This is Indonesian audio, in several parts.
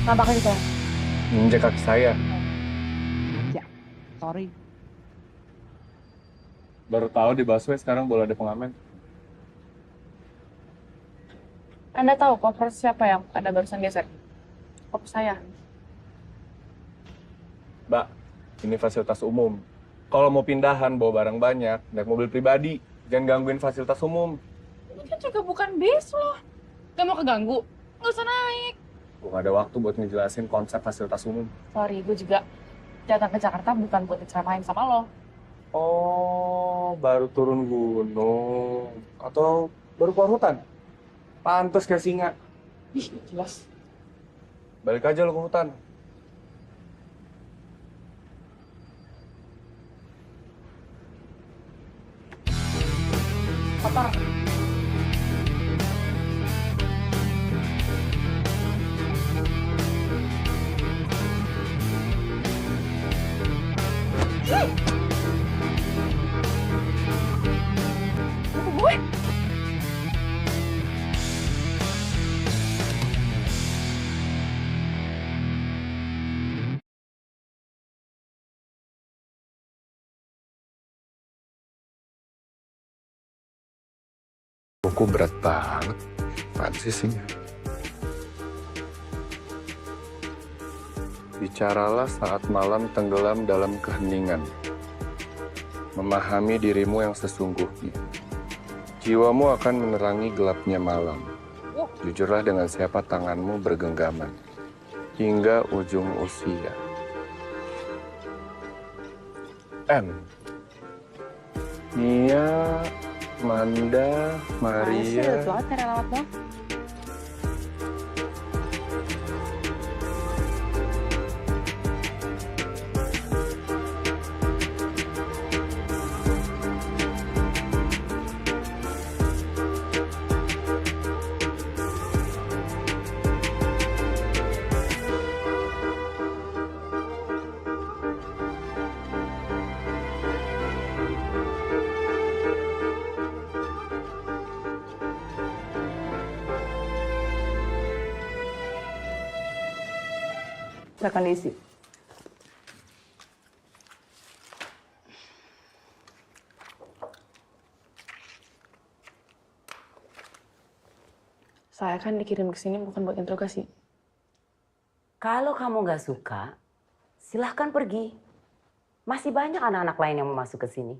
Nampakin saya. Injek kaki saya. Ya, sorry. Baru tahu di busway sekarang boleh ada pengamen. Anda tahu koper siapa yang Anda barusan geser? Koper saya. Mbak, ini fasilitas umum. Kalau mau pindahan bawa barang banyak, naik mobil pribadi. Jangan gangguin fasilitas umum. Ini kan juga bukan bis loh. Gak mau keganggu? Nggak usah naik. Gue gak ada waktu buat ngejelasin konsep fasilitas umum. Sorry, gue juga datang ke Jakarta bukan buat diceramain sama lo. Oh, baru turun gunung. Atau baru keluar hutan? Pantes kayak singa. Ih, jelas. Balik aja lo ke hutan. Kotor. Buku gue. Buku berat banget. Apaan sih isinya? Bicaralah saat malam tenggelam dalam keheningan. Memahami dirimu yang sesungguhnya. Jiwamu akan menerangi gelapnya malam. Jujurlah dengan siapa tanganmu bergenggaman. Hingga ujung usia. M. Nia, Manda, Maria. Banget cara lewat dong. Silakan diisi. Saya kan dikirim ke sini bukan buat interogasi. Kalau kamu nggak suka, silahkan pergi. Masih banyak anak-anak lain yang mau masuk ke sini.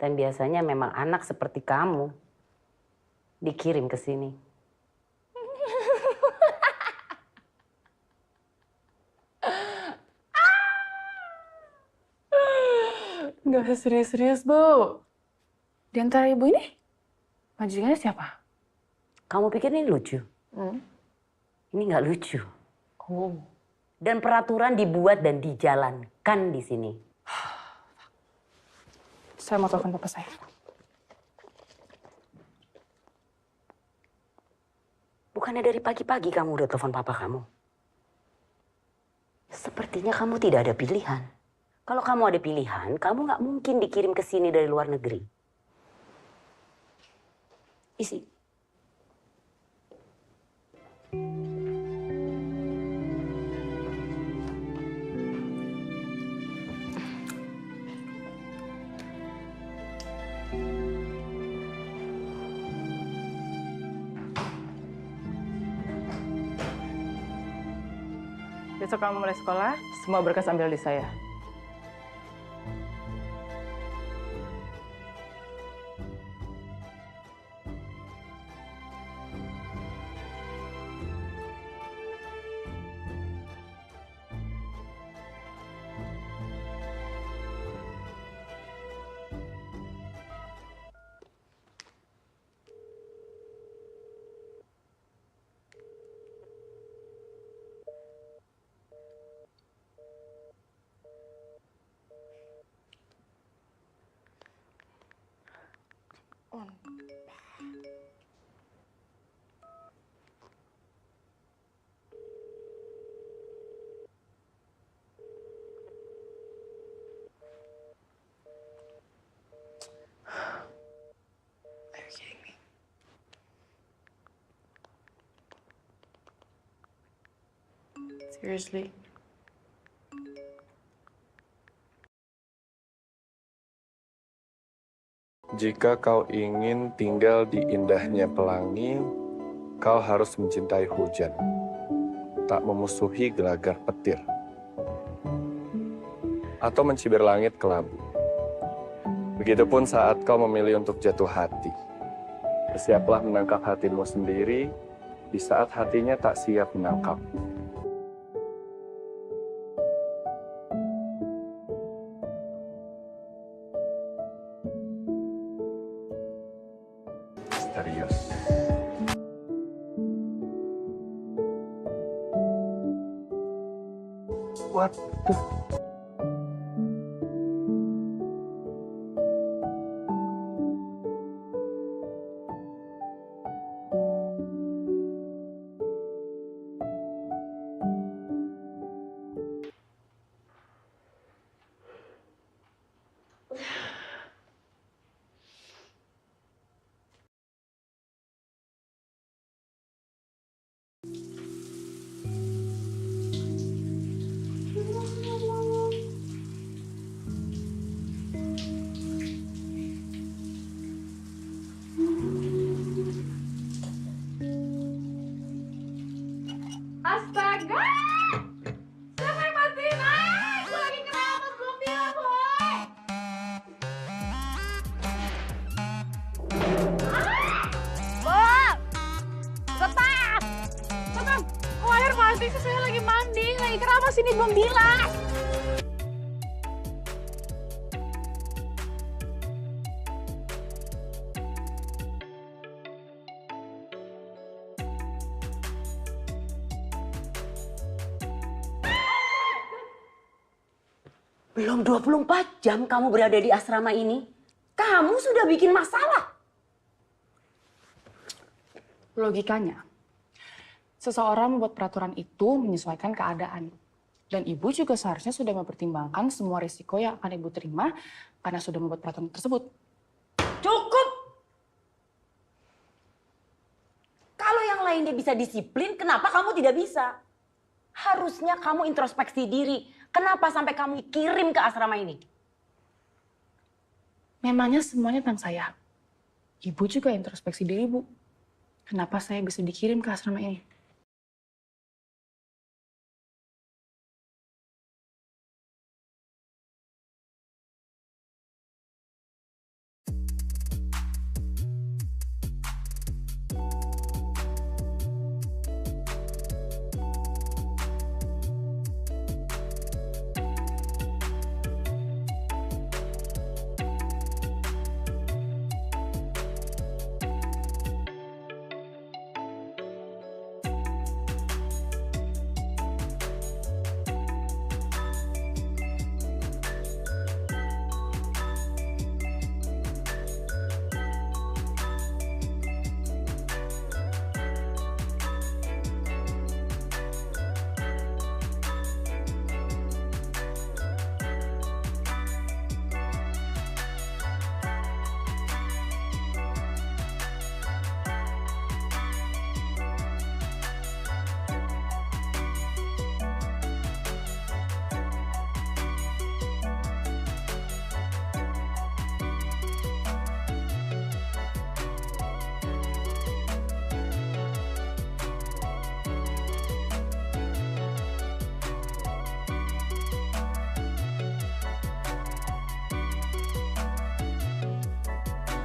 Dan biasanya memang anak seperti kamu dikirim ke sini. Nggak usah serius-serius, Bu. Di antara ibu ini, majikannya siapa? Kamu pikir ini lucu? Ini nggak lucu. Oh. Dan peraturan dibuat dan dijalankan di sini. Saya mau telepon papa saya. Bukannya dari pagi-pagi kamu udah telepon papa kamu? Sepertinya kamu tidak ada pilihan. Kalau kamu ada pilihan, kamu nggak mungkin dikirim ke sini dari luar negeri. Isi. Besok kamu mulai sekolah, semua berkas ambil di saya. Seriously. Jika kau ingin tinggal di indahnya pelangi, kau harus mencintai hujan, tak memusuhi gelagar petir, atau mencibir langit kelabu. Begitupun saat kau memilih untuk jatuh hati. Bersiaplah menangkap hatimu sendiri di saat hatinya tak siap menangkap. Misterius. What the... Astaga! Siapa yang matiin? Aku lagi keramas belum bilang, boy! Bang! Tetap! Tetap! Kok air mati sih? Saya lagi mandi, lagi keramas ini belum bilas! Belum 24 jam kamu berada di asrama ini. Kamu sudah bikin masalah. Logikanya, seseorang membuat peraturan itu menyesuaikan keadaan. Dan ibu juga seharusnya sudah mempertimbangkan semua risiko yang akan ibu terima karena sudah membuat peraturan tersebut. Cukup! Kalau yang lainnya bisa disiplin, kenapa kamu tidak bisa? Harusnya kamu introspeksi diri. Kenapa sampai kamu kirim ke asrama ini? Memangnya semuanya tentang saya. Ibu juga introspeksi diri, Bu. Kenapa saya bisa dikirim ke asrama ini?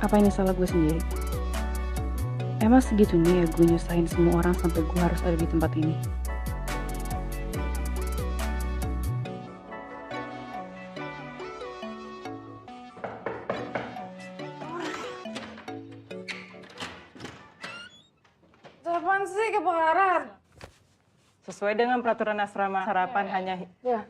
Apa ini salah gue sendiri? Emang segitunya ya gue nyusahin semua orang sampai gue harus ada di tempat ini? Apaan sih kebakaran? Sesuai dengan peraturan asrama, sarapan hanya... Ya,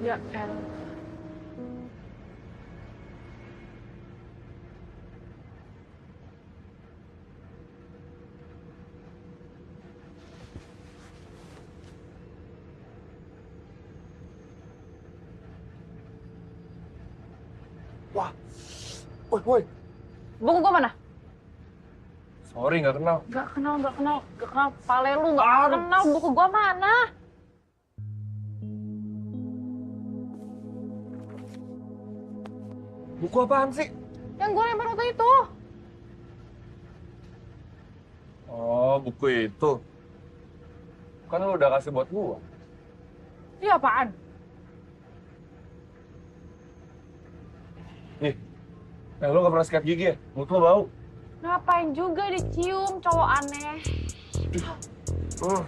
Ya, El. Wah, woi. Buku gua mana? Sorry, nggak kenal. Gak kenal. Gak kenal. Pale lu gak kenal. Buku gua mana? Buku apaan sih? Yang gua lempar waktu itu. Oh, buku itu. Kan lu udah kasih buat gua. Iya apaan? Ih, lu nggak pernah sikat gigi ya? Mulut lu bau. Ngapain juga dicium, cowok aneh. Uh.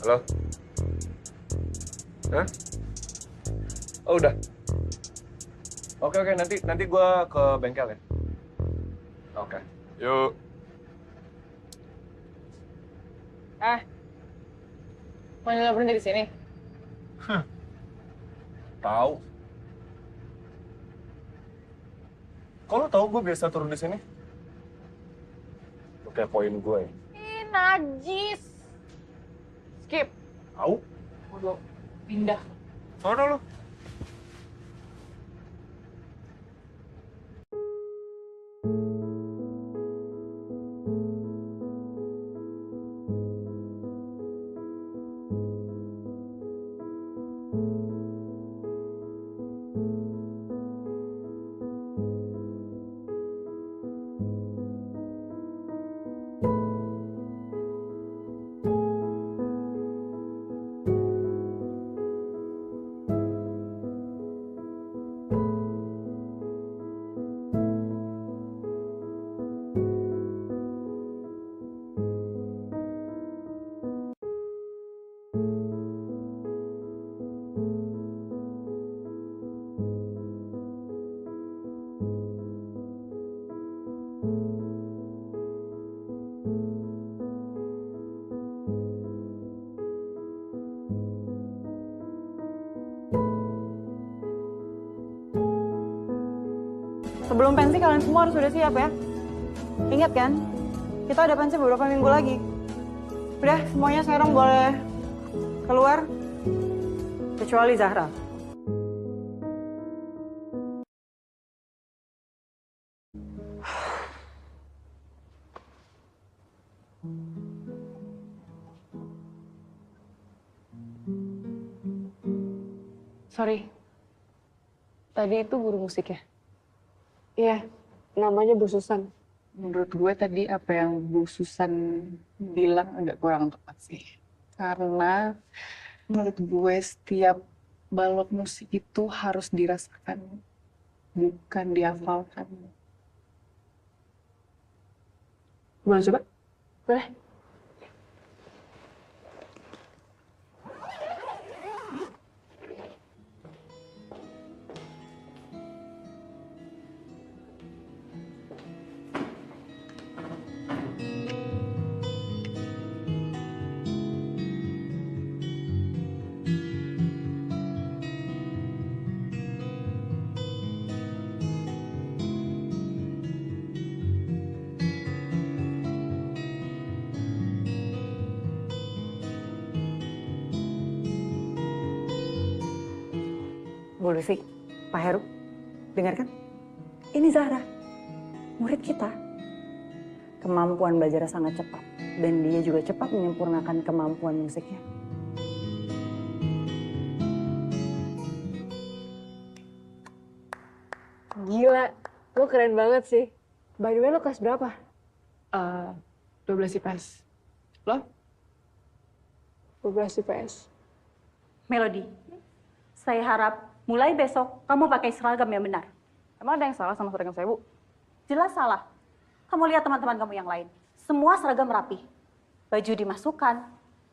Halo? Hah? Oh, udah. Oke, nanti gua ke bengkel ya. Oke. Yuk. Mau nyelap berhenti di sini? Tahu. Kalau tahu gue biasa turun di sini. Lu kayak poin gue ya. Ih, najis. Skip. Tahu? Udah pindah. Sono lu. Sebelum pensi kalian semua harus sudah siap ya. Ingat kan, kita ada pensi beberapa minggu lagi. Udah, semuanya sekarang boleh keluar, kecuali Zahra. Sorry. Tadi itu guru musik ya? Iya, namanya Bu Susan. Menurut gue tadi apa yang Bu Susan bilang agak kurang tepat sih. Karena menurut gue setiap balok musik itu harus dirasakan, bukan dihafalkan. Boleh coba? Boleh? Bu Lucy, Pak Heru, dengarkan. Ini Zahra, murid kita. Kemampuan belajarnya sangat cepat. Dan dia juga cepat menyempurnakan kemampuan musiknya. Gila, lo keren banget sih. By the way, lo kelas berapa? 12 IPS. Lo? 12 IPS. Melody, saya harap mulai besok kamu pakai seragam yang benar. Emang ada yang salah sama seragam saya, Bu? Jelas salah. Kamu lihat teman-teman kamu yang lain. Semua seragam rapi. Baju dimasukkan,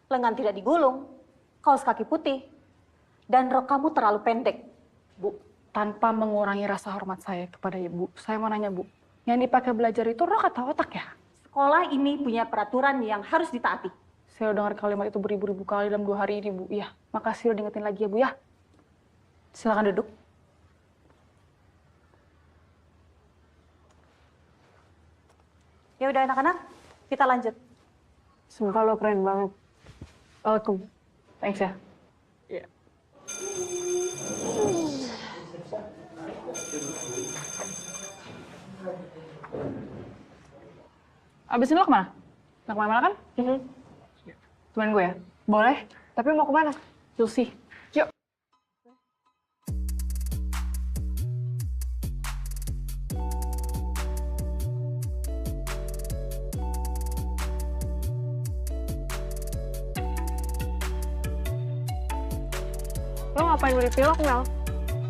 lengan tidak digulung, kaos kaki putih, dan rok kamu terlalu pendek. Bu, tanpa mengurangi rasa hormat saya kepada Ibu, saya mau nanya, Bu. Yang dipakai belajar itu rok atau otak ya? Sekolah ini punya peraturan yang harus ditaati. Saya udah dengar kalimat itu beribu-ribu kali dalam 2 hari ini, Bu. Ya, makasih udah diingetin lagi ya, Bu ya. Silakan duduk. Ya udah anak-anak, kita lanjut. Sumpah lo keren banget. Welcome. Thanks ya. Abis ini lo kemana? Mau kemana-mana kan? Temen gue ya? Boleh. Tapi mau kemana? You'll see. Yuk. Lo ngapain beli pilok, Mel?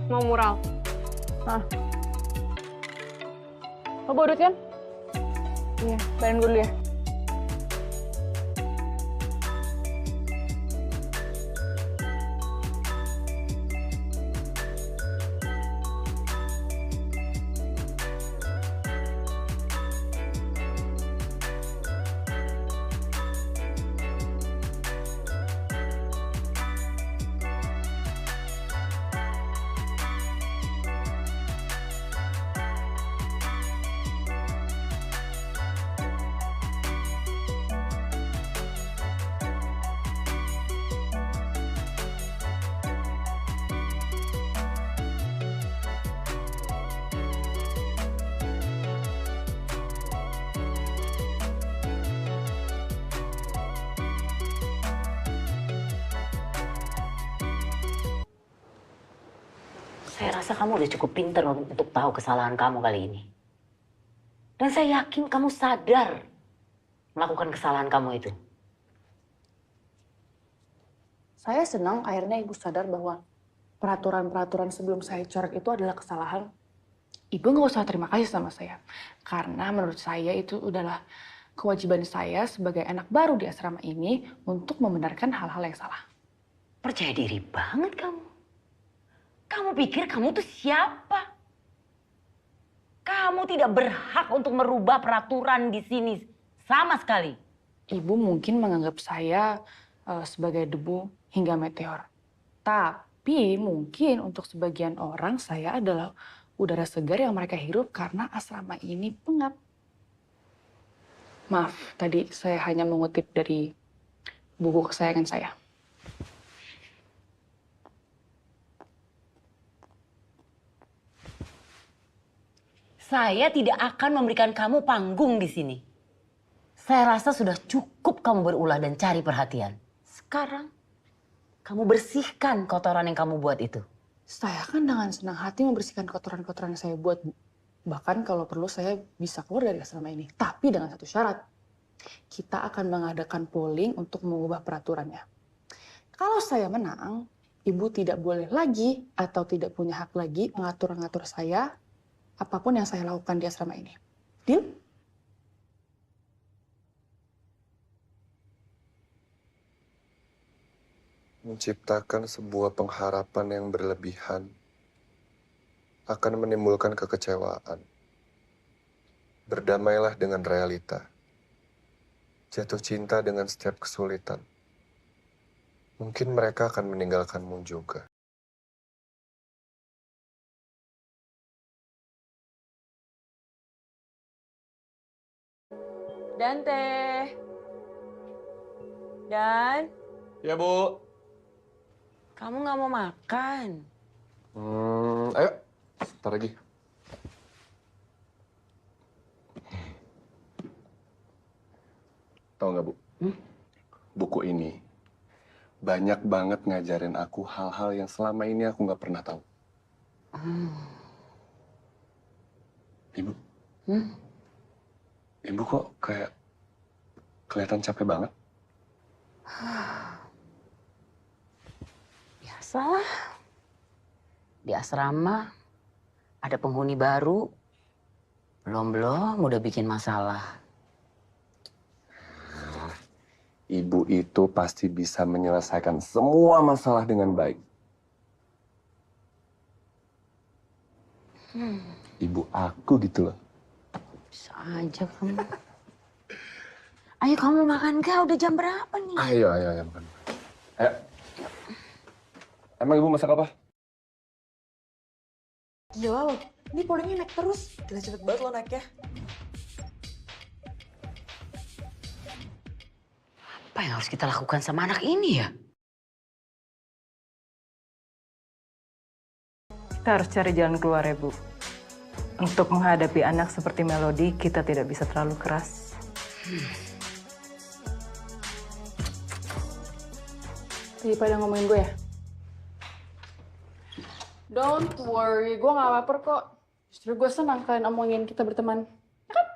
Mau mural? Nah. Lo bawa duit kan? Iya, bayarin gue dulu ya. Saya rasa kamu udah cukup pinter untuk tahu kesalahan kamu kali ini. Dan saya yakin kamu sadar melakukan kesalahan kamu itu. Saya senang akhirnya ibu sadar bahwa peraturan-peraturan sebelum saya coret itu adalah kesalahan. Ibu nggak usah terima kasih sama saya. Karena menurut saya itu adalah kewajiban saya sebagai anak baru di asrama ini untuk membenarkan hal-hal yang salah. Percaya diri banget kamu. Kamu pikir kamu tuh siapa? Kamu tidak berhak untuk merubah peraturan di sini sama sekali. Ibu mungkin menganggap saya sebagai debu hingga meteor. Tapi mungkin untuk sebagian orang saya adalah udara segar yang mereka hirup karena asrama ini pengap. Maaf, tadi saya hanya mengutip dari buku kesayangan saya. Saya tidak akan memberikan kamu panggung di sini. Saya rasa sudah cukup kamu berulah dan cari perhatian. Sekarang, kamu bersihkan kotoran yang kamu buat itu. Saya kan dengan senang hati membersihkan kotoran-kotoran yang saya buat, Bu. Bahkan kalau perlu saya bisa keluar dari asrama ini. Tapi dengan satu syarat. Kita akan mengadakan polling untuk mengubah peraturannya. Kalau saya menang, Ibu tidak boleh lagi atau tidak punya hak lagi mengatur-ngatur saya apapun yang saya lakukan di asrama ini. Deal? Menciptakan sebuah pengharapan yang berlebihan akan menimbulkan kekecewaan. Berdamailah dengan realita. Jatuh cinta dengan setiap kesulitan. Mungkin mereka akan meninggalkanmu juga. Dan teh. Dan, Ya, Bu. kamu nggak mau makan? Ayo. Sebentar lagi. Tahu nggak, Bu? Buku ini banyak banget ngajarin aku hal-hal yang selama ini aku nggak pernah tahu. Ibu? Ibu kok kayak kelihatan capek banget? Biasalah. Di asrama ada penghuni baru. Belum udah bikin masalah. Ibu itu pasti bisa menyelesaikan semua masalah dengan baik. Ibu aku gitu loh. Bisa aja kamu. Ayo kamu makan kah? Udah jam berapa nih? Ayo makan. Ayo. Emang ibu masak apa? Gila lo, ini polanya naik terus. Gila cepet banget lo naiknya. Apa yang harus kita lakukan sama anak ini ya? Kita harus cari jalan keluar ya, Bu. Untuk menghadapi anak seperti Melody, kita tidak bisa terlalu keras. Lagi pada ngomongin gue ya? Don't worry, gue gak lapar kok. Justru gue senang kalian omongin kita berteman. Ya kan?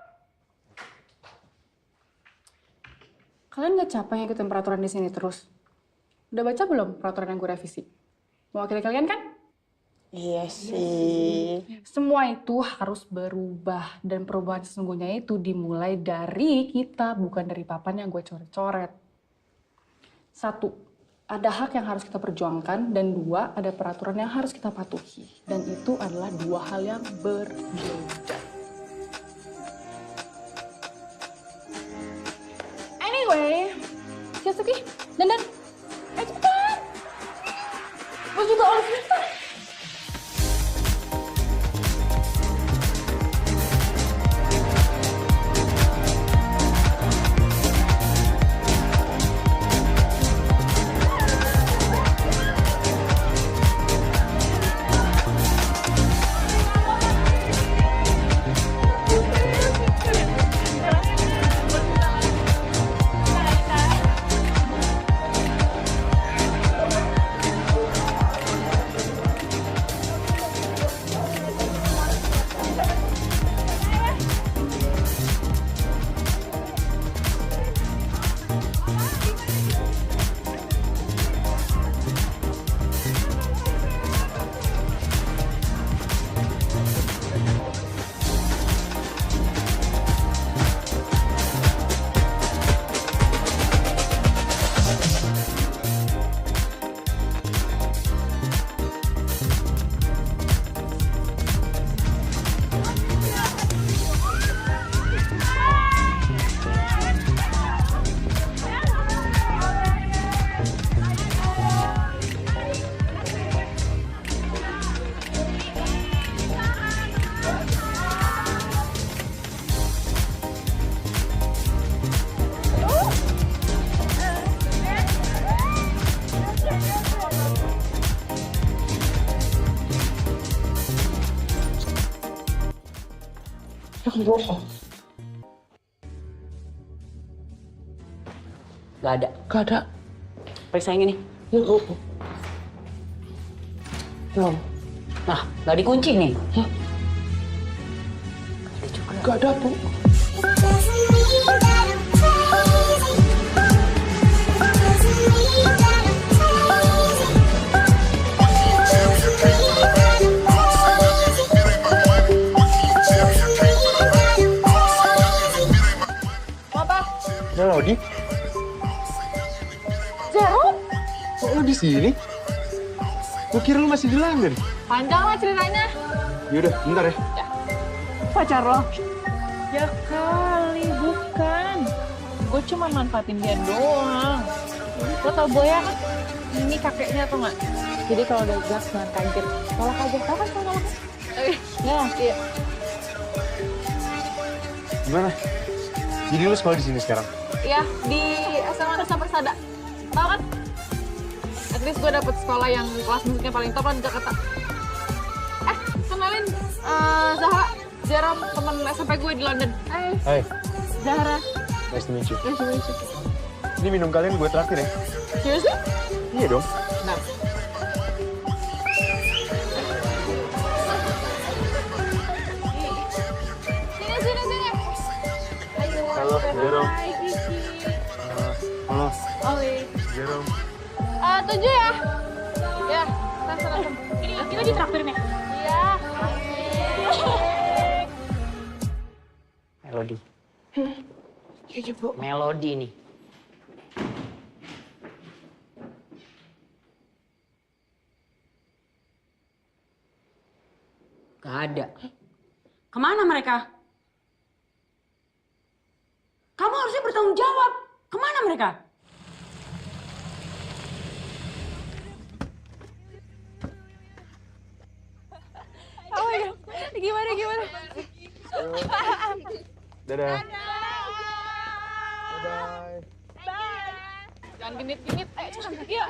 Kalian gak capek ngikutin peraturan di sini terus? Udah baca belum peraturan yang gue revisi? Mewakili kalian kan? Iya sih. Semua itu harus berubah. Dan perubahan sesungguhnya itu dimulai dari kita, bukan dari papan yang gue coret-coret. 1. Ada hak yang harus kita perjuangkan, dan 2, ada peraturan yang harus kita patuhi. Dan itu adalah 2 hal yang berbeda. Anyway, Yasuki, dandan. Ayo cepetan. Gue juga oleh sebentar. Gak ada. Gak ada. Periksa yang ini. Belum. Nah, gak dikunci nih. Gak ada, Bu. Melody? Zero? Kok lu di sini? Gue kira lu masih di London. Panjang lah ceritanya. Yaudah, bentar ya. Pacar lo? Ya kali, bukan. Gue cuma manfaatin dia doang. Lo tau Boya kan? Ini kakeknya atau nggak? Jadi kalau udah gas jangan kaget. Kalau kaget, tau kan kalau kaget? Ya, iya. Gimana? Jadi lu sekolah di sini sekarang? Iya, di SMA Nusa Persada. Tau kan? At least gue dapet sekolah yang kelas musiknya paling top lah di Jakarta. Kenalin Zahra, Jerome, temen SMP gue di London. Hai, Zahra. nice to meet you. Nice to meet you. Ini minum kalian gue traktir ya? Seriously? Iya dong. Nah. Sini. Ayo. Halo, Jerome. Hai, Kiki. Halo, Oli. Jerome. 7 ya? Ya, langsung. Ini kita ditraktir nih. Iya. Melody. Iya, Bu. Melody nih. Gak ada. Kemana mereka? Kamu harusnya bertanggung jawab. Kemana mereka? Oh my God. Gimana? Dadah. Bye. Jangan genit-genit. Ayo cepetan. Yuk.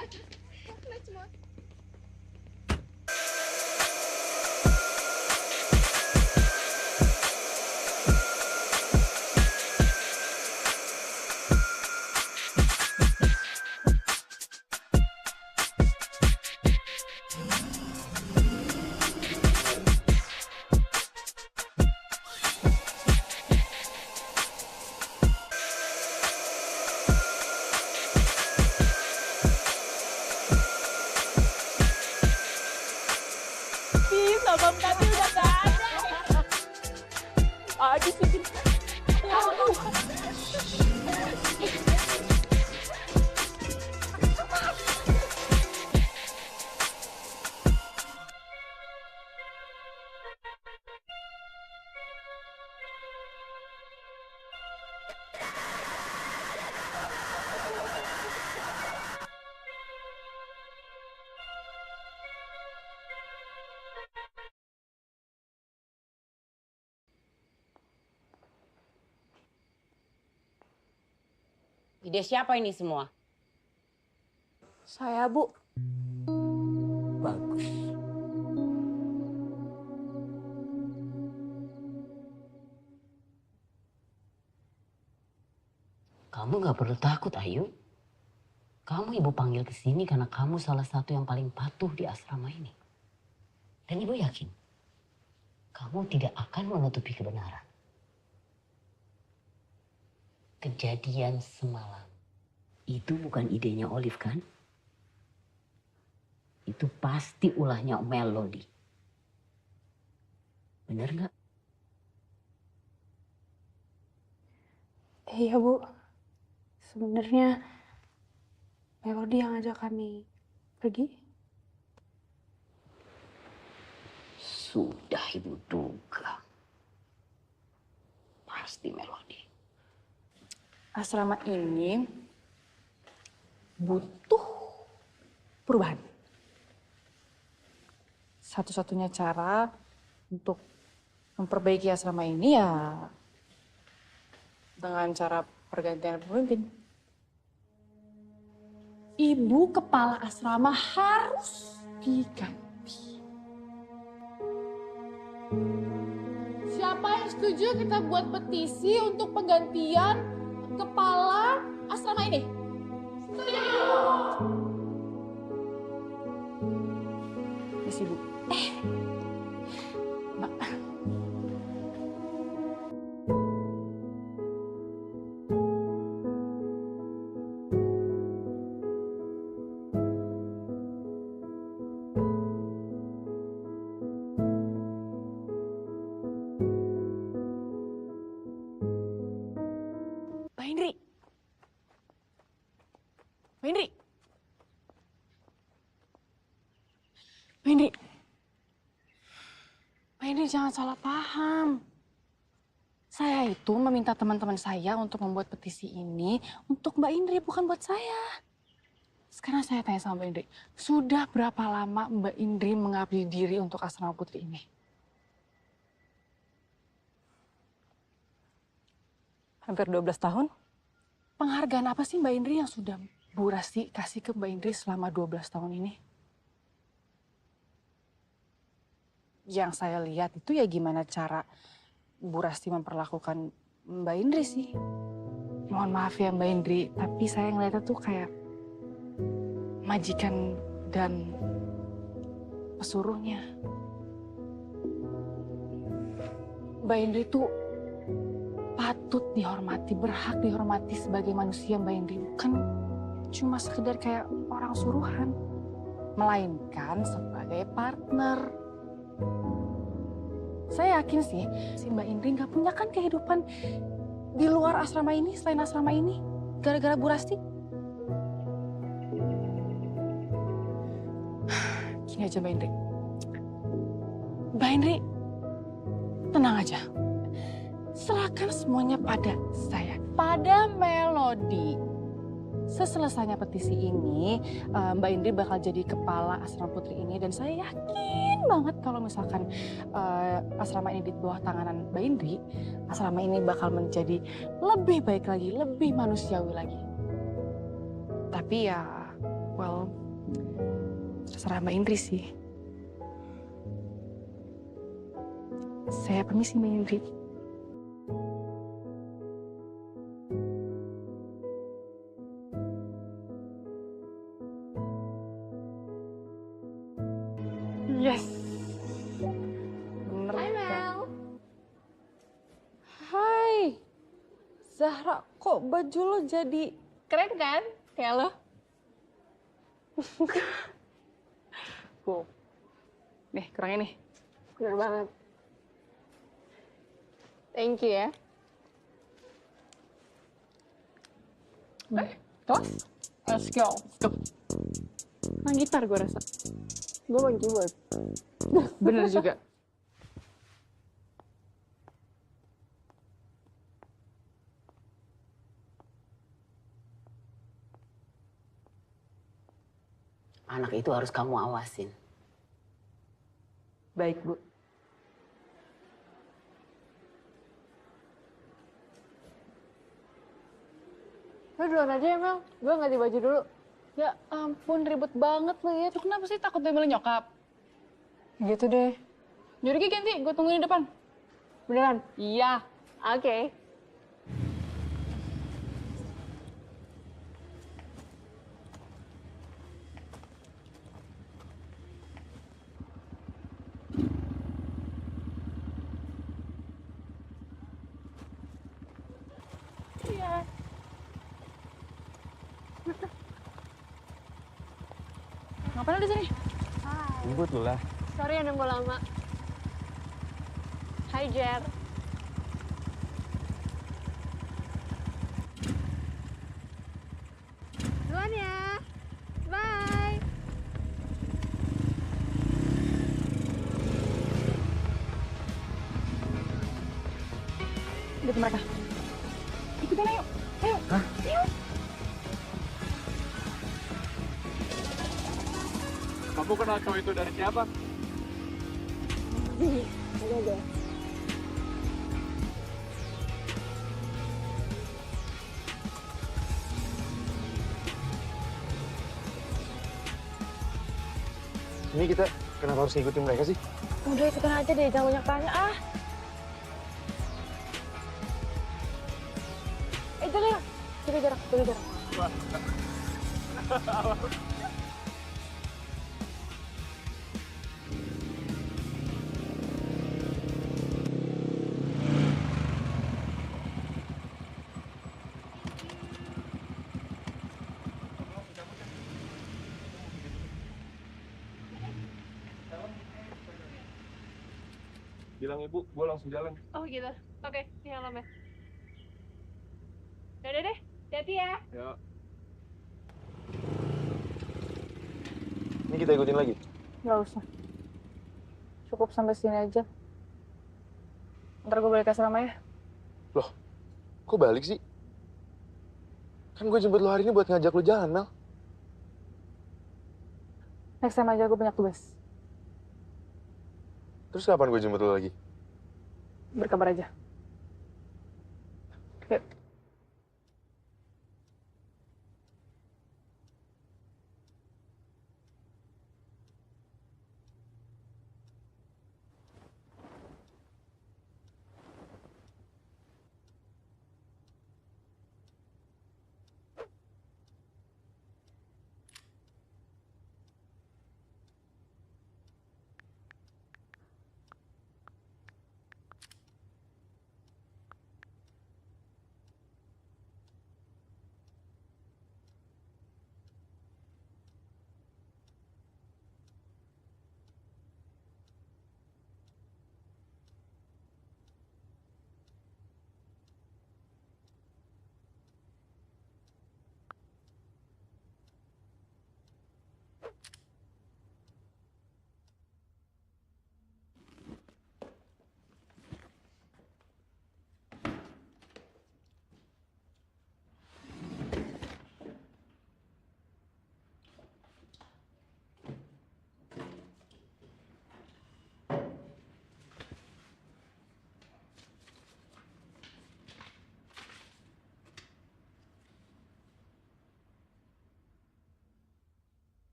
Sabam tadi udah gak ada. Aduh sih. Ide siapa ini semua? Saya, Bu. Bagus. Kamu gak perlu takut, Ayu. Kamu ibu panggil ke sini karena kamu salah satu yang paling patuh di asrama ini. Dan ibu yakin, kamu tidak akan menutupi kebenaran. Kejadian semalam, itu bukan idenya Olive kan? Itu pasti ulahnya Melody. Bener nggak? Iya, Bu. Sebenarnya Melody yang ngajak kami pergi. Sudah ibu duga. Pasti Melody. Asrama ini butuh perubahan. Satu-satunya cara untuk memperbaiki asrama ini ya dengan cara pergantian pemimpin. Ibu kepala asrama harus diganti. Siapa yang setuju kita buat petisi untuk penggantian kepala asrama ini? Setuju! Yes, Ibu. Mbak. Mbak Indri. Mbak Indri. Mbak Indri. Mbak Indri jangan salah paham. Saya itu meminta teman-teman saya untuk membuat petisi ini untuk Mbak Indri, bukan buat saya. Sekarang saya tanya sama Mbak Indri, sudah berapa lama Mbak Indri mengabdi diri untuk asrama putri ini? Hampir 12 tahun. Penghargaan apa sih Mbak Indri yang sudah Bu Rasti kasih ke Mbak Indri selama 12 tahun ini? Yang saya lihat itu ya gimana cara Bu Rasti memperlakukan Mbak Indri sih. Mohon maaf ya Mbak Indri, tapi saya ngeliatnya tuh kayak majikan dan pesuruhnya. Mbak Indri tuh patut dihormati, berhak dihormati sebagai manusia Mbak Indri. Bukan cuma sekedar kayak orang suruhan, melainkan sebagai partner. Saya yakin sih, si Mbak Indri nggak punya kan kehidupan di luar asrama ini, selain asrama ini, gara-gara Bu Rasti. Gini aja Mbak Indri. Mbak Indri, tenang aja. Serahkan semuanya pada saya. kepada Melody. Seselesainya petisi ini, Mbak Indri bakal jadi kepala asrama putri ini dan saya yakin banget kalau misalkan asrama ini di bawah tanganan Mbak Indri, asrama ini bakal menjadi lebih baik lagi, lebih manusiawi lagi. Tapi ya, well, terserah Mbak Indri sih. Saya permisi Mbak Indri. Yes. Bener. Hai Mel. Hai, Zahra, kok baju lo jadi keren kan? Kayak lo. Cool. Nih, kurang ini. Bener banget. Thank you ya. Terus? Let's go. Let's go. Main gitar gue rasa. Gue main keyboard. Bener juga. Anak itu harus kamu awasin. Baik, Bu. Lo duluan aja ya Mel, gue ganti baju dulu. Ya ampun, ribet banget lo ya. Tuh kenapa sih takut diambil nyokap? Gitu deh. Yaudah Ki, ganti, gue tungguin di depan. Beneran? Iya. Oke. Iya. Ngapain lo di sini? Jemput lu lah. Sorry ya nunggu lama. Hai Jer. Duluan ya. Bye. Lihat mereka. Ikutin ayo. Ayo. Hah? Ayo. Kamu kenal cowok itu dari siapa? Ada. Ini kita kenapa harus ngikutin mereka sih? Udah ikutin aja deh, jangan banyak tanya ah. Jaga jarak, jaga jarak. Bilang ibu, gue langsung jalan. Oh gitu, oke, ini helmnya. Dadah deh, hati-hati ya. Ya. Ini kita ikutin lagi. Gak usah. Cukup sampai sini aja. Ntar gue balik ke asrama ya. Loh, kok balik sih? Kan gue jemput lo hari ini buat ngajak lo jalan, Mel. Next time aja gue banyak tugas. Terus kapan gue jemput lo lagi? Berkabar aja. Yuk.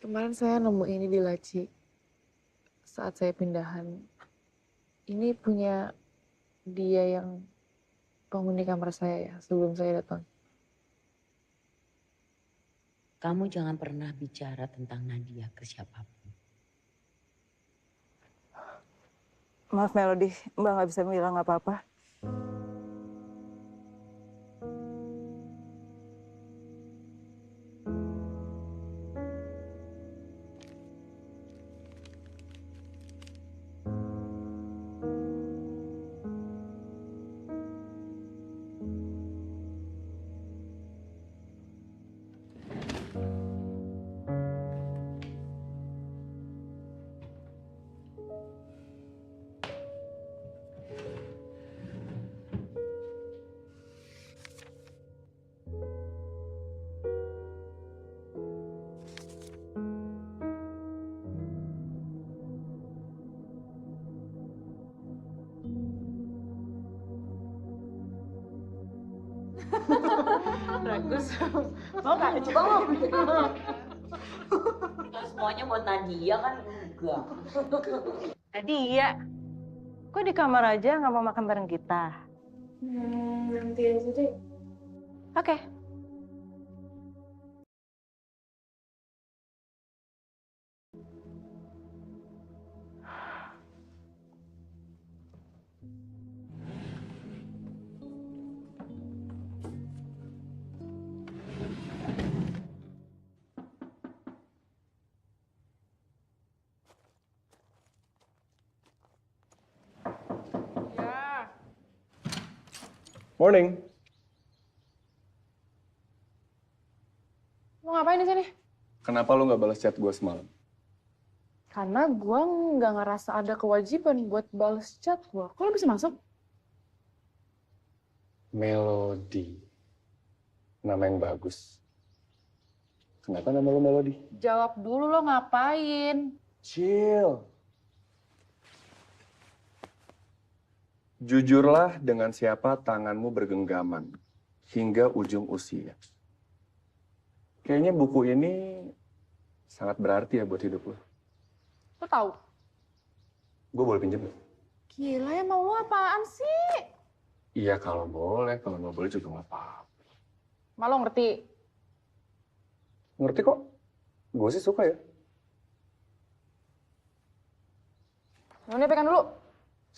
Kemarin saya nemu ini di laci saat saya pindahan. Ini punya dia yang penghuni kamar saya ya sebelum saya datang. Kamu jangan pernah bicara tentang Nadia ke siapapun. Maaf Melody, Mbak nggak bisa bilang apa-apa. Bagus. Mau nggak? Coba mau. Semuanya buat Nadia kan enggak. Nadia, kok di kamar aja nggak mau makan bareng kita? Nanti aja deh. Oke. Morning. Mau ngapain di sini? Kenapa lu nggak balas chat gue semalam? Karena gue nggak ngerasa ada kewajiban buat balas chat gue. Kok lo bisa masuk? Melody. Nama yang bagus. Kenapa nama lu Melody? Jawab dulu lo ngapain? Chill. Jujurlah dengan siapa tanganmu bergenggaman hingga ujung usia. Kayaknya buku ini sangat berarti ya buat hidup lo. Lo tahu? Gue boleh pinjem gak? Gila ya, mau lo apaan sih? Iya kalau boleh, kalau nggak boleh juga nggak apa-apa. Malah ngerti. Ngerti kok? Gue sih suka ya. Lo nih pegang dulu.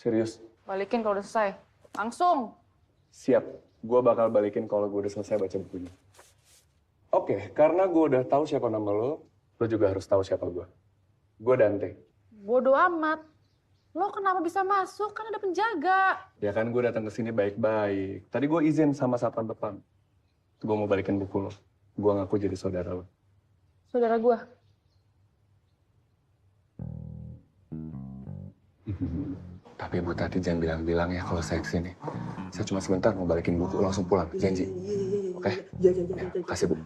Serius. Balikin kalau udah selesai. Langsung. Siap. Gue bakal balikin kalau gue udah selesai baca bukunya. Oke, karena gue udah tahu siapa nama lo juga harus tahu siapa gue. Gue Dante. Bodoh amat. Lo kenapa bisa masuk? Kan ada penjaga. Ya kan gue datang ke sini baik-baik. Tadi gue izin sama satpam depan. Gue mau balikin buku lo. Gue ngaku jadi saudara lo. Saudara gue. Tapi Bu Tati jangan bilang-bilang ya kalau saya kesini. Saya cuma sebentar mau balikin buku, langsung pulang. Janji. Oke? Ya, kasih Bu.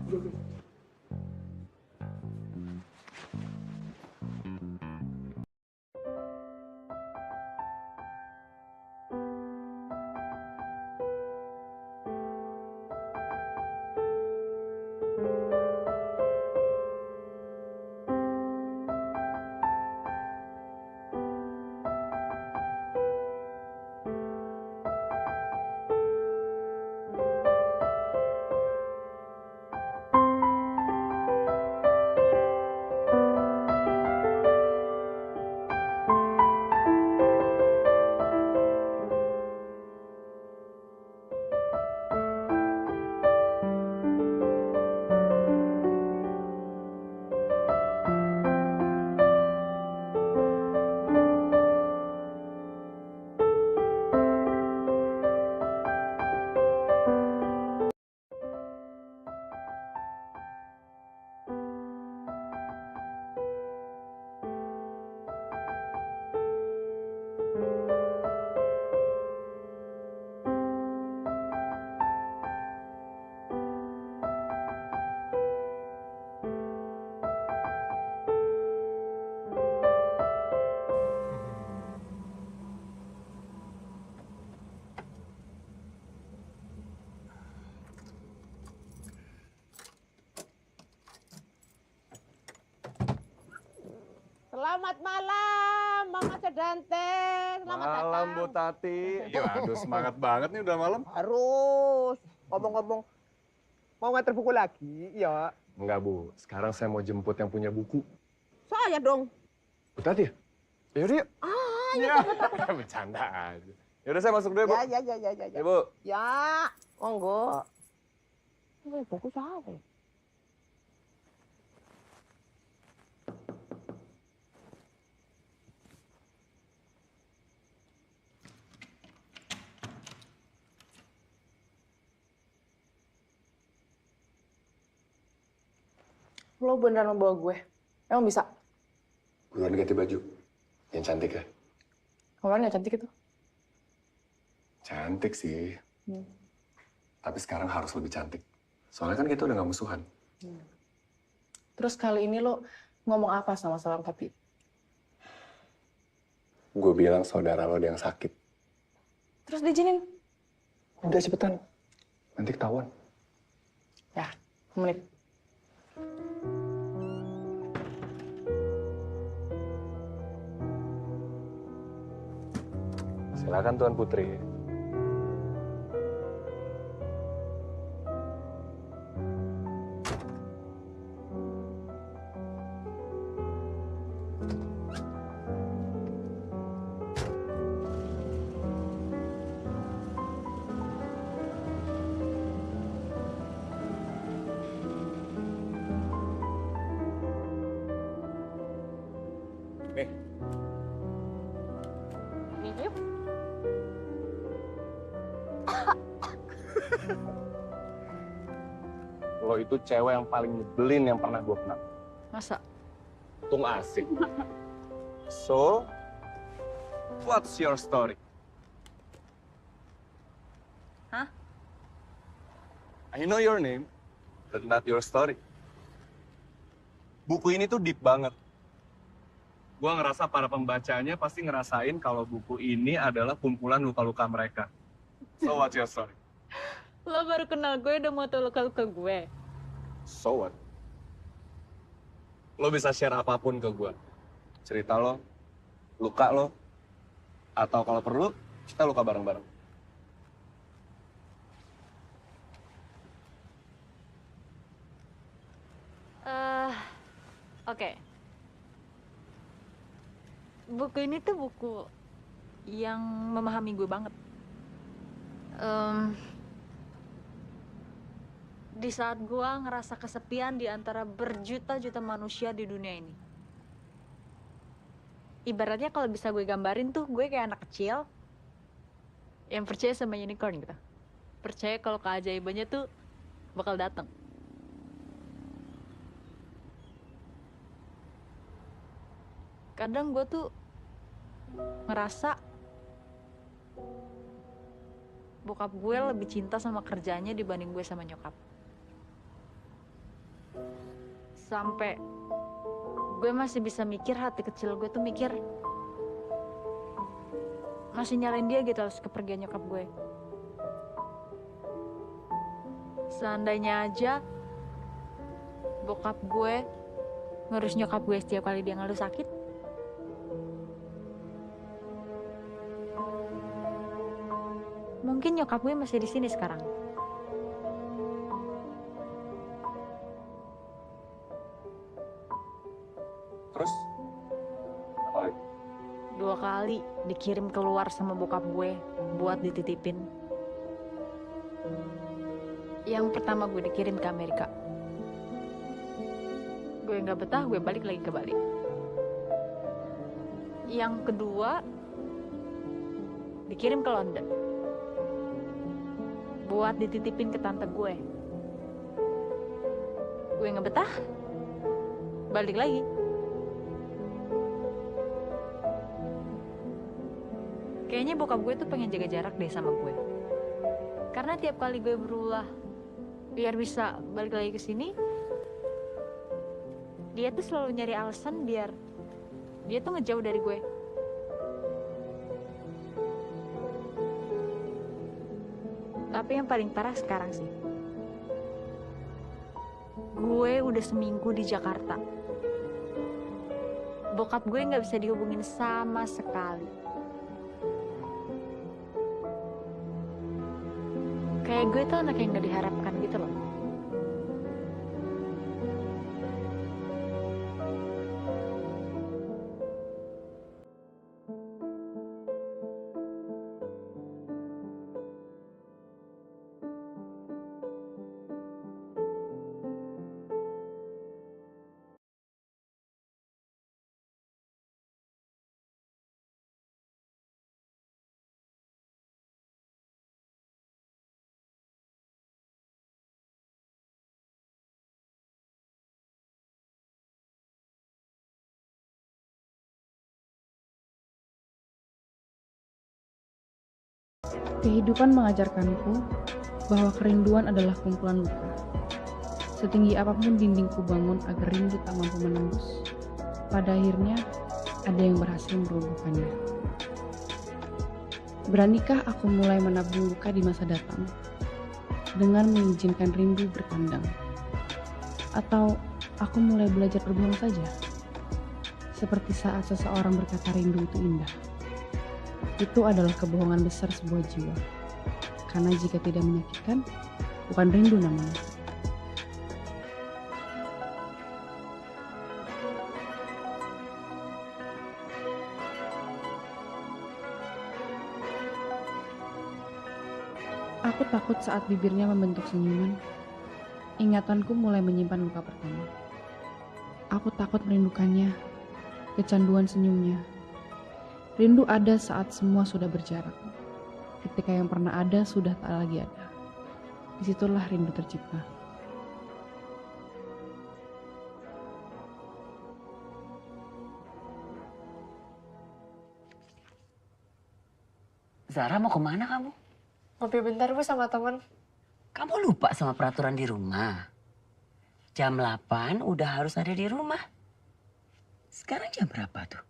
Selamat malam, Mama Sedante. Selamat Malam datang. Bu Tati. Ya aduh semangat banget nih udah malam. Harus. Ngomong-ngomong, mau nganter buku lagi? Ya. Enggak Bu, sekarang saya mau jemput yang punya buku. Saya dong. Bu Tati ya? Yaudah yuk. Ya. Bercanda aja. Yaudah saya masuk dulu ya Bu. Ya. Ya Bu. Ya, monggo. Ini buku saya. Lo beneran mau bawa gue? Emang bisa? Buruan ganti baju. Yang cantik ya? Kemarin gak cantik itu. Cantik sih. Tapi sekarang harus lebih cantik. Soalnya kan kita udah gak musuhan. Terus kali ini lo ngomong apa sama Salam Papi? Gue bilang saudara lo ada yang sakit. Terus diizinin? Udah cepetan. Nanti ketahuan. Ya, menit. Silakan Tuan Putri. Nih. Lo itu cewek yang paling nyebelin yang pernah gue kenal. Masa? Tung asik. So, what's your story? Hah? I know your name, but not your story. Buku ini tuh deep banget. Gue ngerasa para pembacanya pasti ngerasain kalau buku ini adalah kumpulan luka-luka mereka. So, what's your story? Lo baru kenal gue udah mau tau luka-luka gue. So what? Lo bisa share apapun ke gue. Cerita lo, luka lo, atau kalau perlu, kita luka bareng-bareng. Oke. Buku ini tuh buku yang memahami gue banget. Di saat gue ngerasa kesepian di antara berjuta-juta manusia di dunia ini. Ibaratnya kalau bisa gue gambarin tuh gue kayak anak kecil yang percaya sama unicorn gitu. Percaya kalau keajaibannya tuh bakal datang. Kadang gue tuh ngerasa bokap gue lebih cinta sama kerjanya dibanding gue sama nyokap. Sampai gue masih bisa mikir, hati kecil gue tuh mikir masih nyalain dia gitu atas kepergian nyokap gue. Seandainya aja bokap gue ngurus nyokap gue setiap kali dia ngeluh sakit, mungkin nyokap gue masih di sini sekarang. Terus? Apa lagi? 2 kali dikirim keluar sama bokap gue buat dititipin. Yang pertama gue dikirim ke Amerika. Gue nggak betah, gue balik lagi ke Bali. Yang kedua dikirim ke London buat dititipin ke tante gue. Gue nggak betah, balik lagi. Kayaknya bokap gue tuh pengen jaga jarak deh sama gue. Karena tiap kali gue berulah biar bisa balik lagi ke sini, dia tuh selalu nyari alasan biar dia tuh ngejauh dari gue. Tapi yang paling parah sekarang sih, gue udah seminggu di Jakarta. Bokap gue nggak bisa dihubungin sama sekali. Kayak gue tuh anak yang nggak diharapkan gitu loh. Kehidupan mengajarkanku bahwa kerinduan adalah kumpulan luka. Setinggi apapun dinding ku bangun agar rindu tak mampu menembus, pada akhirnya ada yang berhasil meruntuhkannya. Beranikah aku mulai menabung luka di masa datang dengan mengizinkan rindu berkandang? Atau aku mulai belajar berbohong saja? Seperti saat seseorang berkata rindu itu indah. Itu adalah kebohongan besar sebuah jiwa. Karena jika tidak menyakitkan, bukan rindu namanya. Aku takut saat bibirnya membentuk senyuman. Ingatanku mulai menyimpan luka pertama. Aku takut merindukannya, kecanduan senyumnya. Rindu ada saat semua sudah berjarak. Ketika yang pernah ada sudah tak lagi ada. Disitulah rindu tercipta. Zara mau kemana kamu? Ngopi bentar Bu sama temen. Kamu lupa sama peraturan di rumah. Jam 8 udah harus ada di rumah. Sekarang jam berapa tuh?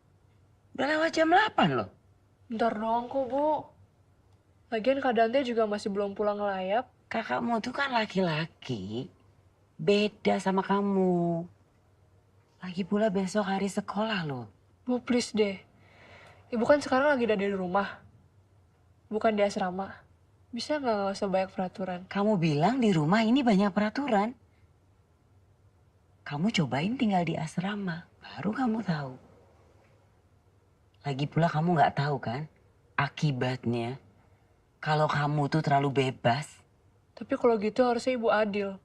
Udah lewat jam 8 loh. Bentar doang kok Bu. Lagian Kak Dante juga masih belum pulang ngelayap. Kakakmu tuh kan laki-laki. Beda sama kamu. Lagi pula besok hari sekolah loh. Bu please deh. Ibu kan sekarang lagi ada di rumah. Bukan di asrama. Bisa nggak usah banyak peraturan? Kamu bilang di rumah ini banyak peraturan. Kamu cobain tinggal di asrama. Baru kamu tahu. Lagi pula kamu nggak tahu kan akibatnya kalau kamu tuh terlalu bebas. Tapi kalau gitu harusnya Ibu adil.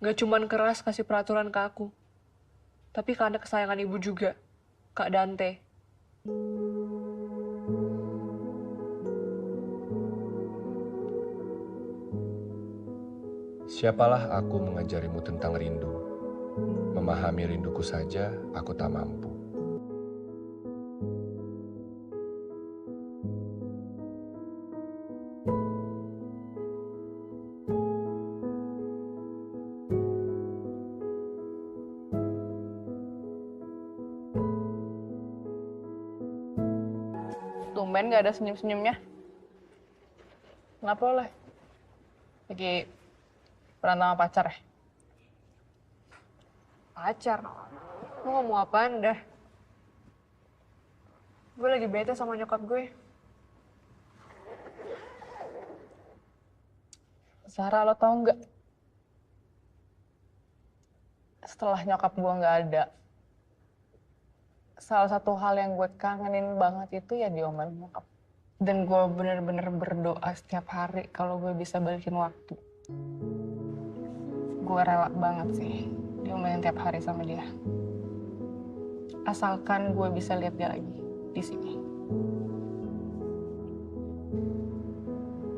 Gak cuman keras kasih peraturan ke aku. Tapi ke anak kesayangan Ibu juga. Kak Dante. Siapalah aku mengajarimu tentang rindu. Memahami rinduku saja aku tak mampu. Tumben gak ada senyum-senyumnya. Kenapa oleh? Lagi berantem sama pacar ya? Pacar. Lu ngomong apaan dah? Gue lagi bete sama nyokap gue. Sarah, lo tau nggak? Setelah nyokap gue nggak ada, salah satu hal yang gue kangenin banget itu ya diomelin nyokap. Dan gue bener-bener berdoa setiap hari kalau gue bisa balikin waktu. Gue rela banget sih diomelin tiap hari sama dia. Asalkan gue bisa lihat dia lagi di sini.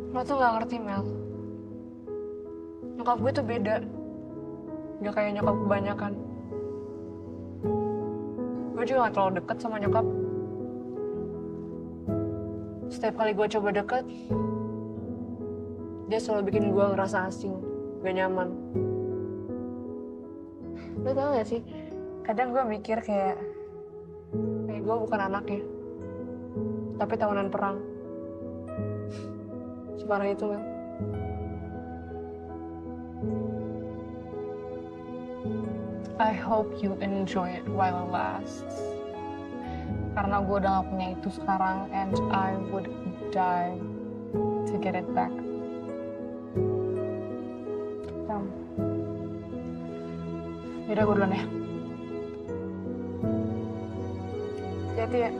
Lo tuh gak ngerti, Mel. Nyokap gue tuh beda. Gak kayak nyokap kebanyakan. Gue juga gak terlalu deket sama nyokap. Setiap kali gue coba deket, dia selalu bikin gue ngerasa asing, gak nyaman. Lo tau gak sih, kadang gue mikir kayak gue bukan anaknya, tapi tawanan perang. Separah itu, Mel. I hope you enjoy it while it lasts. Karena gue udah gak punya itu sekarang, and I would die to get it back. Yaudah, gue duluan ya. Hati-hati ya.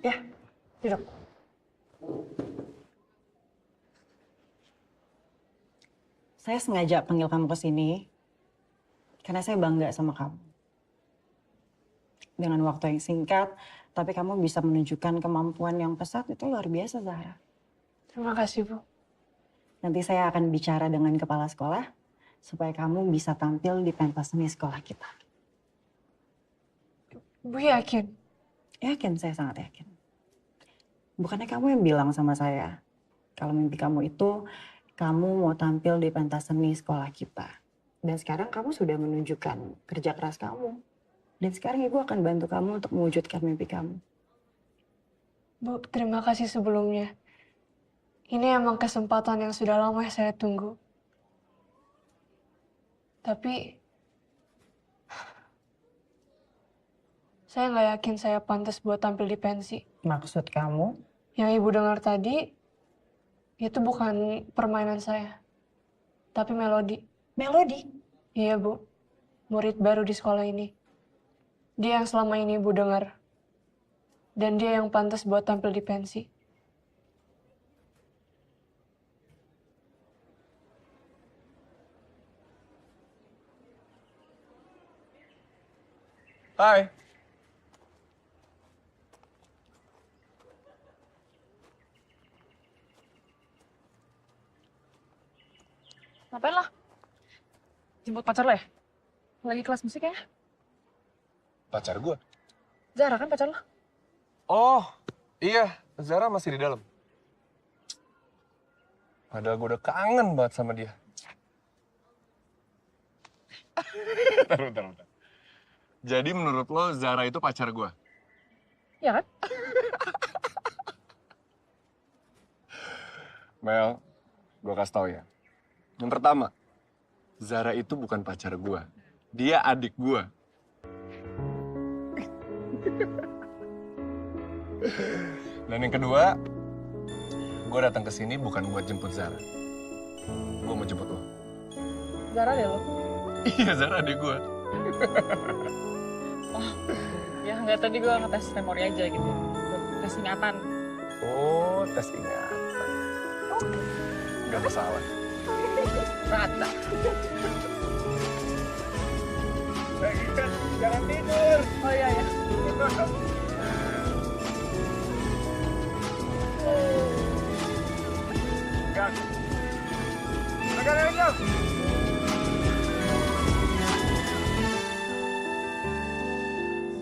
Ya, duduk. Saya sengaja panggil kamu ke sini karena saya bangga sama kamu. Dengan waktu yang singkat, tapi kamu bisa menunjukkan kemampuan yang pesat, itu luar biasa, Zahra. Terima kasih, Bu. Nanti saya akan bicara dengan kepala sekolah supaya kamu bisa tampil di pentas seni sekolah kita. Bu yakin? Yakin, saya sangat yakin. Bukannya kamu yang bilang sama saya, kalau mimpi kamu itu, kamu mau tampil di pentas seni sekolah kita. Dan sekarang kamu sudah menunjukkan kerja keras kamu. Dan sekarang ibu akan bantu kamu untuk mewujudkan mimpi kamu. Bu, terima kasih sebelumnya. Ini emang kesempatan yang sudah lama saya tunggu. Tapi saya nggak yakin saya pantas buat tampil di pensi. Maksud kamu? Yang ibu dengar tadi, itu bukan permainan saya, tapi melodi. Melodi? Iya, Bu. Murid baru di sekolah ini. Dia yang selama ini ibu dengar. Dan dia yang pantas buat tampil di pensi. Hai. Ngapain lah? Jemput pacar lo ya? Lagi kelas musik ya? Pacar gue? Zara kan pacar lo? Oh, iya. Zara masih di dalam. Padahal gue udah kangen banget sama dia. Bentar. Jadi menurut lo Zara itu pacar gue? Iya kan? Mel, gue kasih tau ya. Yang pertama, Zara itu bukan pacar gue. Dia adik gue. Dan yang kedua, gue datang ke sini bukan buat jemput Zara. Gue mau jemput lo. Zara deh lo? Iya, Zara adik gue. Oh, ya nggak, tadi gue ngetes memori aja gitu. Tes ingatan. Oh, tes ingatan. Gak masalah. Rata. Lagi kan, jangan tidur. Oh iya ya. Gang. Makan aja.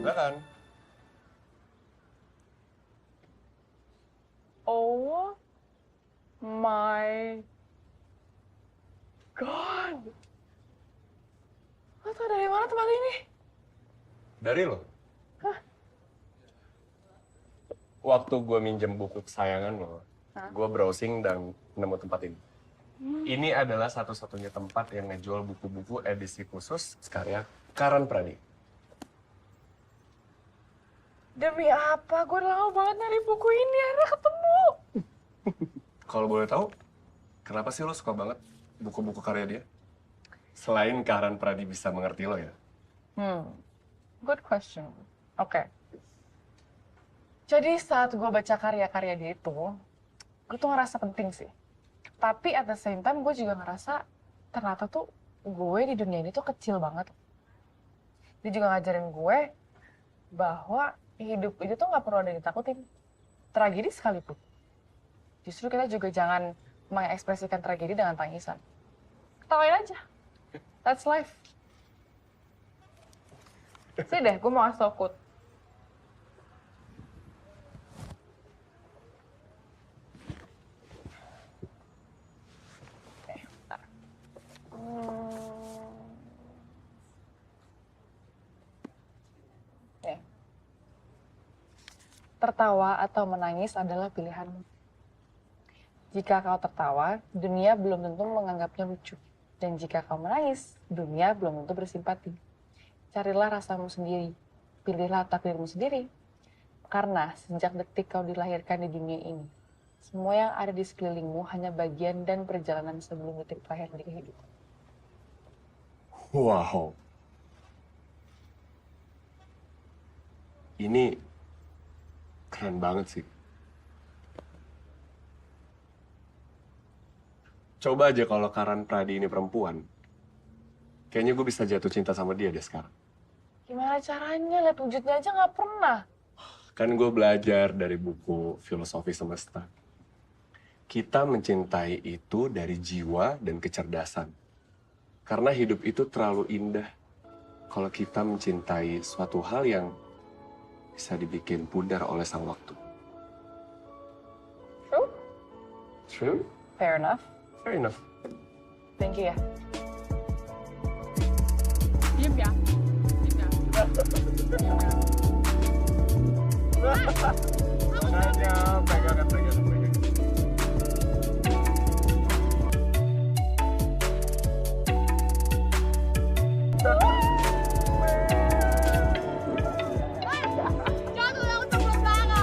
Silakan. Oh my God. Lo tau dari mana tempat ini? Dari lo? Hah? Waktu gue minjem buku kesayangan lo, gue browsing dan nemu tempat ini. Ini adalah satu-satunya tempat yang ngejual buku-buku edisi khusus karya Karan Pradi. Demi apa? Gue udah lama banget nyari buku ini, akhirnya ketemu. Kalau boleh tahu, kenapa sih lo suka banget buku-buku karya dia? Selain Karan Pradi bisa mengerti lo ya? Good question. Oke. Jadi saat gue baca karya-karya dia itu, gue tuh ngerasa penting sih. Tapi at the same time gue juga ngerasa ternyata tuh gue di dunia ini tuh kecil banget. Dia juga ngajarin gue bahwa hidup itu tuh nggak perlu ada yang ditakutin. Tragedi sekalipun. Justru kita juga jangan mengekspresikan tragedi dengan tangisan. Ketawain aja. That's life. Sini deh, gue mau ngasih tau quote. Oke, bentar. Tertawa atau menangis adalah pilihanmu. Jika kau tertawa, dunia belum tentu menganggapnya lucu. Dan jika kau menangis, dunia belum tentu bersimpati. Carilah rasamu sendiri. Pilihlah takdirmu sendiri. Karena sejak detik kau dilahirkan di dunia ini, semua yang ada di sekelilingmu hanya bagian dan perjalanan sebelum detik terakhir di kehidupan. Wow. Ini keren banget sih. Coba aja kalau Karan Pradi ini perempuan, kayaknya gue bisa jatuh cinta sama dia deh sekarang. Gimana caranya? Lihat wujudnya aja nggak pernah. Kan gue belajar dari buku Filosofi Semesta. Kita mencintai itu dari jiwa dan kecerdasan. Karena hidup itu terlalu indah kalau kita mencintai suatu hal yang bisa dibikin pudar oleh sang waktu. True? True? Fair enough. Fair enough. Thank you ya. Diam ya. Makanya pegangan. Jatuh yang tebel banget.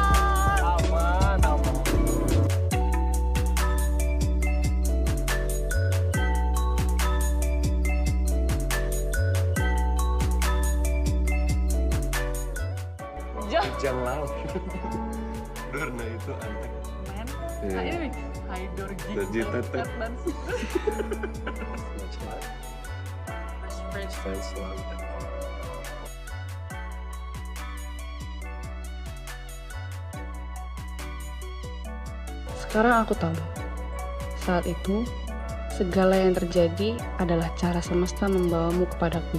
Aman. Hujan laut. Dorna itu antek. Men, Iya. ini Haidor Dorji tetep. dan Fans laut. Sekarang aku tahu. Saat itu, segala yang terjadi adalah cara semesta membawamu kepadaku.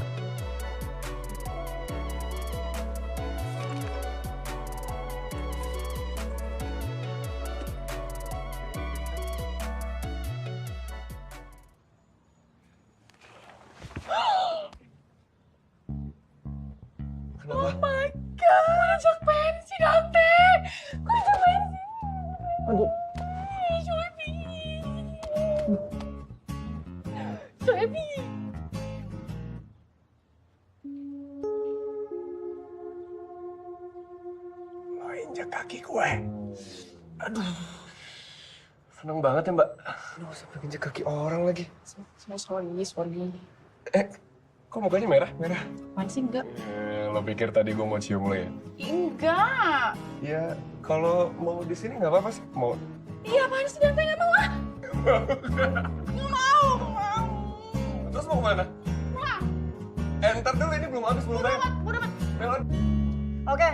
Kenapa? ajak pensi Dante. Kok ajak pensi? Aduh. Shoebi. Lo injak kaki gue. Aduh. Seneng banget ya, Mbak. Aduh, sampai injak kaki orang lagi. Sorry. Kok mukanya merah? Apaan sih enggak? Lo pikir tadi gue mau cium lo ya? Enggak. Ya, kalau mau di sini nggak apa-apa sih. Mau? Iya, apaan sih Dante? Nggak mau ah. Nggak mau. Terus mau kemana? Pulang. Ntar dulu, ini belum habis, belum bayar. Melon. Oke,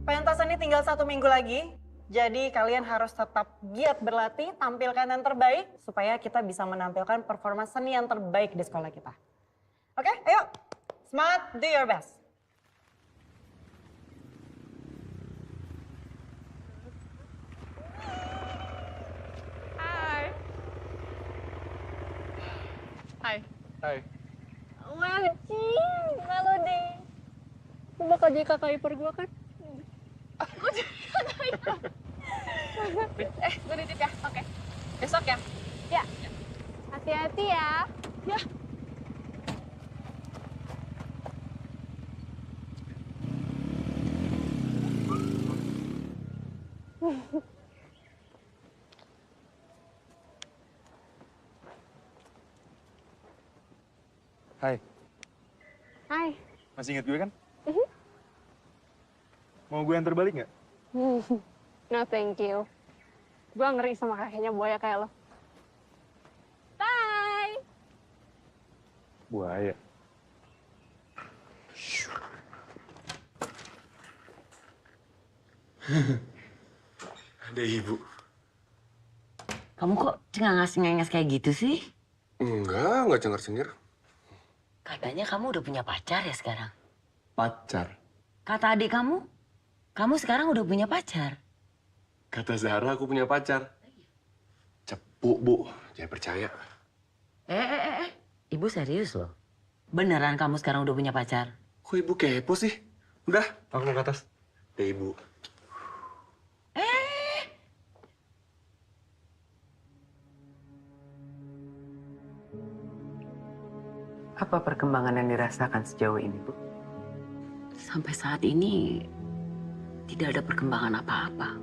pentas ini tinggal 1 minggu lagi. Jadi kalian harus tetap giat berlatih, tampilkan yang terbaik supaya kita bisa menampilkan performa seni yang terbaik di sekolah kita. Oke, ayo. Semangat, do your best. Hai. Wajib, Melody. Lu bakal jadi kakak ipar gue kan? Gue jadi kakak ipar. Gue nitip ya, oke. Besok ya? Ya. Hati-hati ya. Ya. Hai, Hai. masih inget gue kan? Mau gue yang terbalik nggak? No thank you. Gue ngeri sama kakeknya buaya kayak lo. Bye. Buaya. Ada ibu. Kamu kok cengangas-cengenges kayak gitu sih? Enggak cengar-cengir. Katanya kamu udah punya pacar ya sekarang? Pacar. Kata adik kamu sekarang udah punya pacar. Kata Zahra aku punya pacar. Cepu, Bu. Jangan percaya. Ibu serius loh. Beneran kamu sekarang udah punya pacar? Kok ibu kepo sih? Udah, aku mau ke atas. Deh, Ibu. Apa perkembangan yang dirasakan sejauh ini, Bu? Sampai saat ini tidak ada perkembangan apa-apa.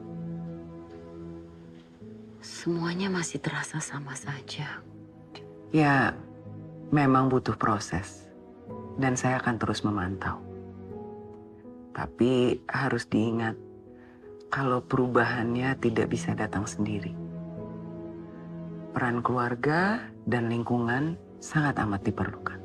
Semuanya masih terasa sama saja. Ya, memang butuh proses. Dan saya akan terus memantau. Tapi harus diingat, kalau perubahannya tidak bisa datang sendiri. Peran keluarga dan lingkungan sangat amat diperlukan.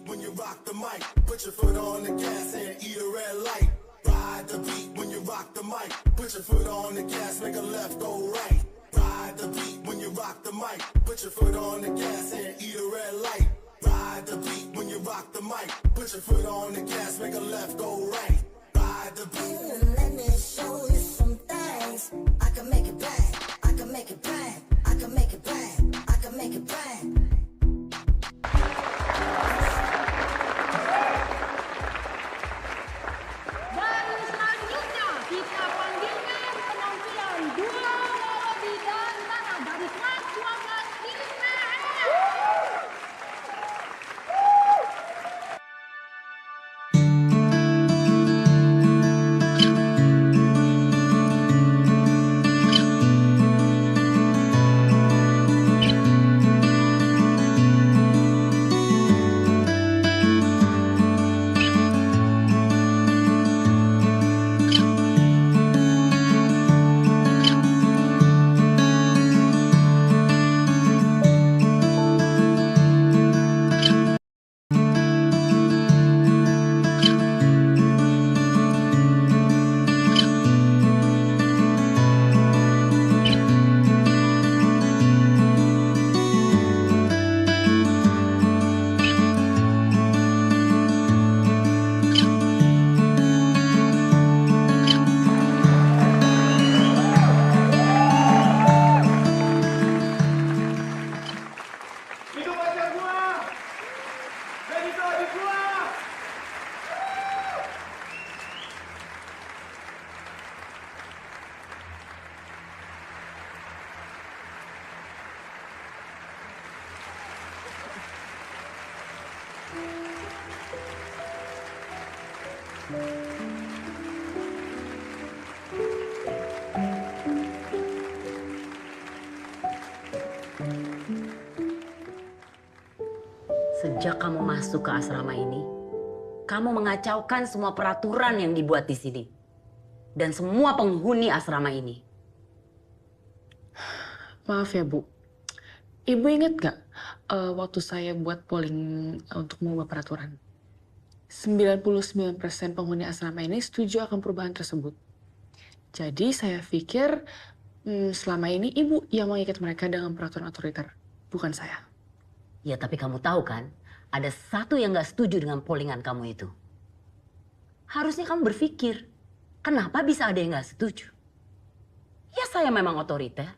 When you rock the mic, put your foot on the gas and eat a red light. Ride the beat when you rock the mic, put your foot on the gas, make a left, go right. Ride the beat when you rock the mic, put your foot on the gas and eat a red light. Ride the beat when you rock the mic, put your foot on the gas, make a left, go right. Ride the beat. Let me show you some things. I can make it bang, I can make it bang, I can make it bang, I can make it bang. Dan selanjutnya kita panggilkan penampilan dua melodi dan tanah dari kelas 12 IPS. Hidup pacar gua! Dan itu adik gua! Sejak kamu masuk ke asrama ini, kamu mengacaukan semua peraturan yang dibuat di sini. Dan semua penghuni asrama ini. Maaf ya, Bu. Ibu ingat gak waktu saya buat polling untuk mengubah peraturan? 99% penghuni asrama ini setuju akan perubahan tersebut. Jadi saya pikir selama ini Ibu yang mengikat mereka dengan peraturan otoriter, bukan saya. Ya tapi kamu tahu kan, ada satu yang gak setuju dengan pollingan kamu itu. Harusnya kamu berpikir, kenapa bisa ada yang gak setuju? Ya saya memang otoriter,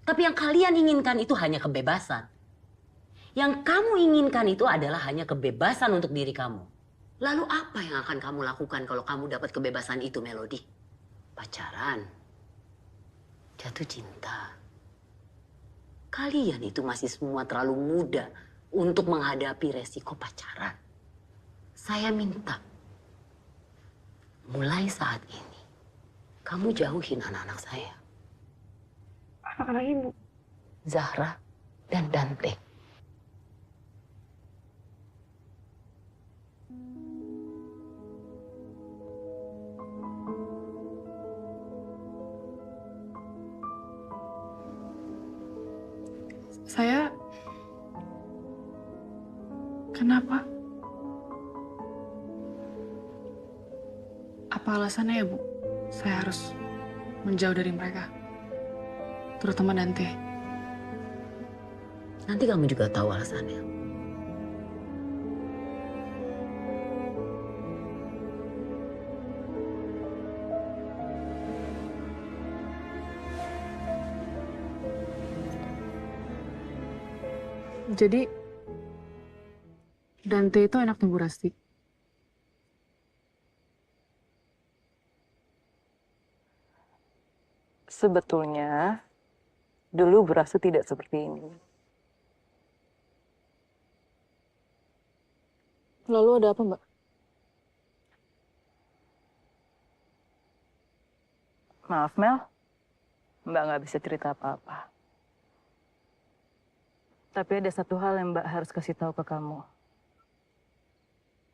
tapi yang kalian inginkan itu hanya kebebasan. Yang kamu inginkan itu adalah hanya kebebasan untuk diri kamu. Lalu apa yang akan kamu lakukan kalau kamu dapat kebebasan itu, Melody? Pacaran, jatuh cinta. Kalian itu masih semua terlalu muda untuk menghadapi resiko pacaran. Saya minta, mulai saat ini, kamu jauhin anak-anak saya. Anak-anak Ibu? Zahra dan Dante. Saya... Kenapa? Apa alasannya ya, Bu? Saya harus menjauh dari mereka. Terutama Dante. Nanti kamu juga tahu alasannya. Jadi, Dante itu anaknya Bu Rasti. Sebetulnya, dulu Bu Rasti tidak seperti ini. Lalu ada apa, Mbak? Maaf, Mel. Mbak nggak bisa cerita apa-apa. Tapi ada satu hal yang Mbak harus kasih tahu ke kamu.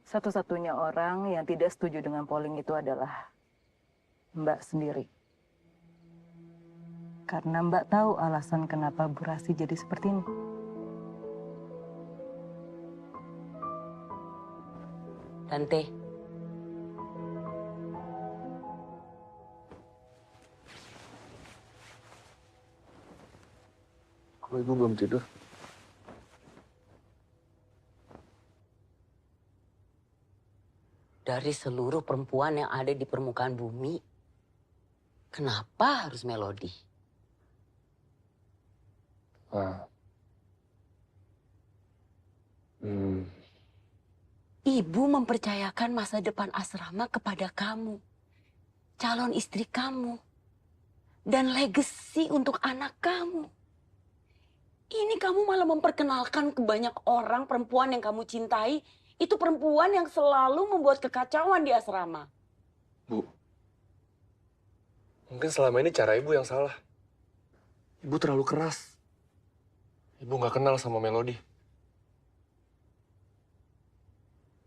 Satu-satunya orang yang tidak setuju dengan polling itu adalah Mbak sendiri. Karena Mbak tahu alasan kenapa Bu Rasti jadi seperti ini. Tante, Kok ibu belum tidur? dari seluruh perempuan yang ada di permukaan bumi, kenapa harus Melody? Ibu mempercayakan masa depan asrama kepada kamu, calon istri kamu, dan legasi untuk anak kamu. Ini kamu malah memperkenalkan ke banyak orang perempuan yang kamu cintai, itu perempuan yang selalu membuat kekacauan di asrama. Bu, mungkin selama ini cara ibu yang salah. Ibu terlalu keras. Ibu nggak kenal sama Melody.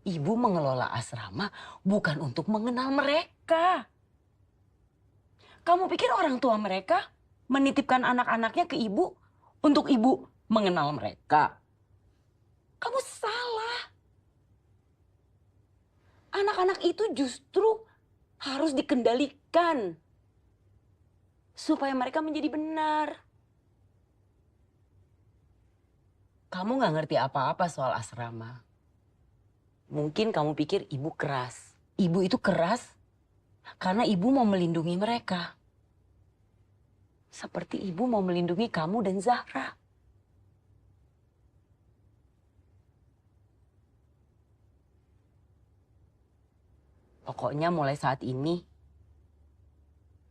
Ibu mengelola asrama bukan untuk mengenal mereka. Kamu pikir orang tua mereka menitipkan anak-anaknya ke ibu untuk ibu mengenal mereka? Kamu salah. Anak-anak itu justru harus dikendalikan supaya mereka menjadi benar. Kamu nggak ngerti apa-apa soal asrama. Mungkin kamu pikir ibu keras. Ibu itu keras karena ibu mau melindungi mereka. Seperti ibu mau melindungi kamu dan Zahra. Pokoknya mulai saat ini,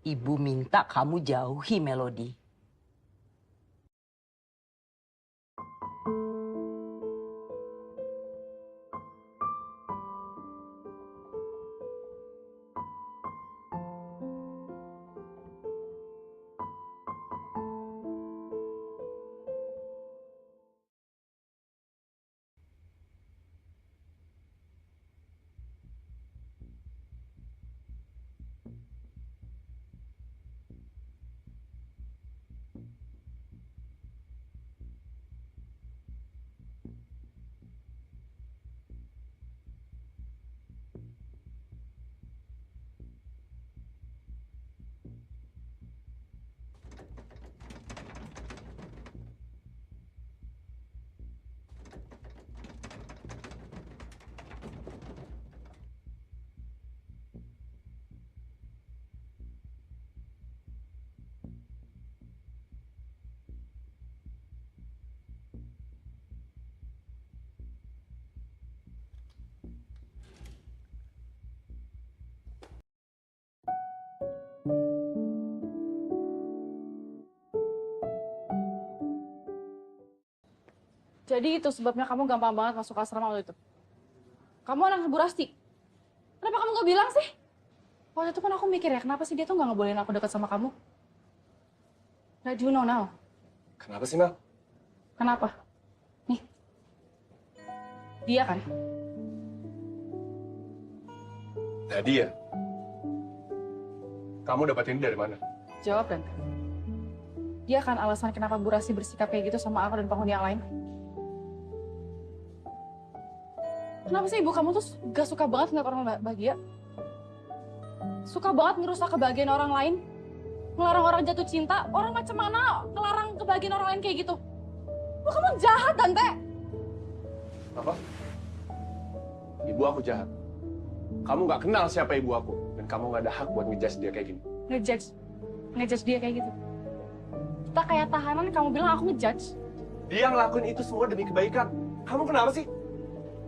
ibu minta kamu jauhi Melody. Jadi itu sebabnya kamu gampang banget masuk asrama waktu itu. Kamu anak Bu Rasti. Kenapa kamu nggak bilang sih? Waktu itu kan aku mikir ya, kenapa sih dia tuh nggak ngebolehin aku dekat sama kamu? Nah, do you know now? Kenapa sih, Mel? Kenapa? Nih. Dia kan? Nah, dia. Kamu dapat ini dari mana? Jawab, Dan. Dia kan alasan kenapa Bu Rasti bersikap kayak gitu sama aku dan penghuni yang lain. Kenapa sih ibu kamu tuh gak suka banget ngeliat orang bahagia? Suka banget ngerusak kebahagiaan orang lain? Ngelarang orang jatuh cinta? Orang macam mana ngelarang kebahagiaan orang lain kayak gitu? Wah, kamu jahat, Tante! Apa? Ibu aku jahat. Kamu nggak kenal siapa ibu aku. Dan kamu nggak ada hak buat ngejudge dia kayak gini. Ngejudge dia kayak gitu? Kita kayak tahanan, kamu bilang aku ngejudge? Dia ngelakuin itu semua demi kebaikan. Kamu kenapa sih?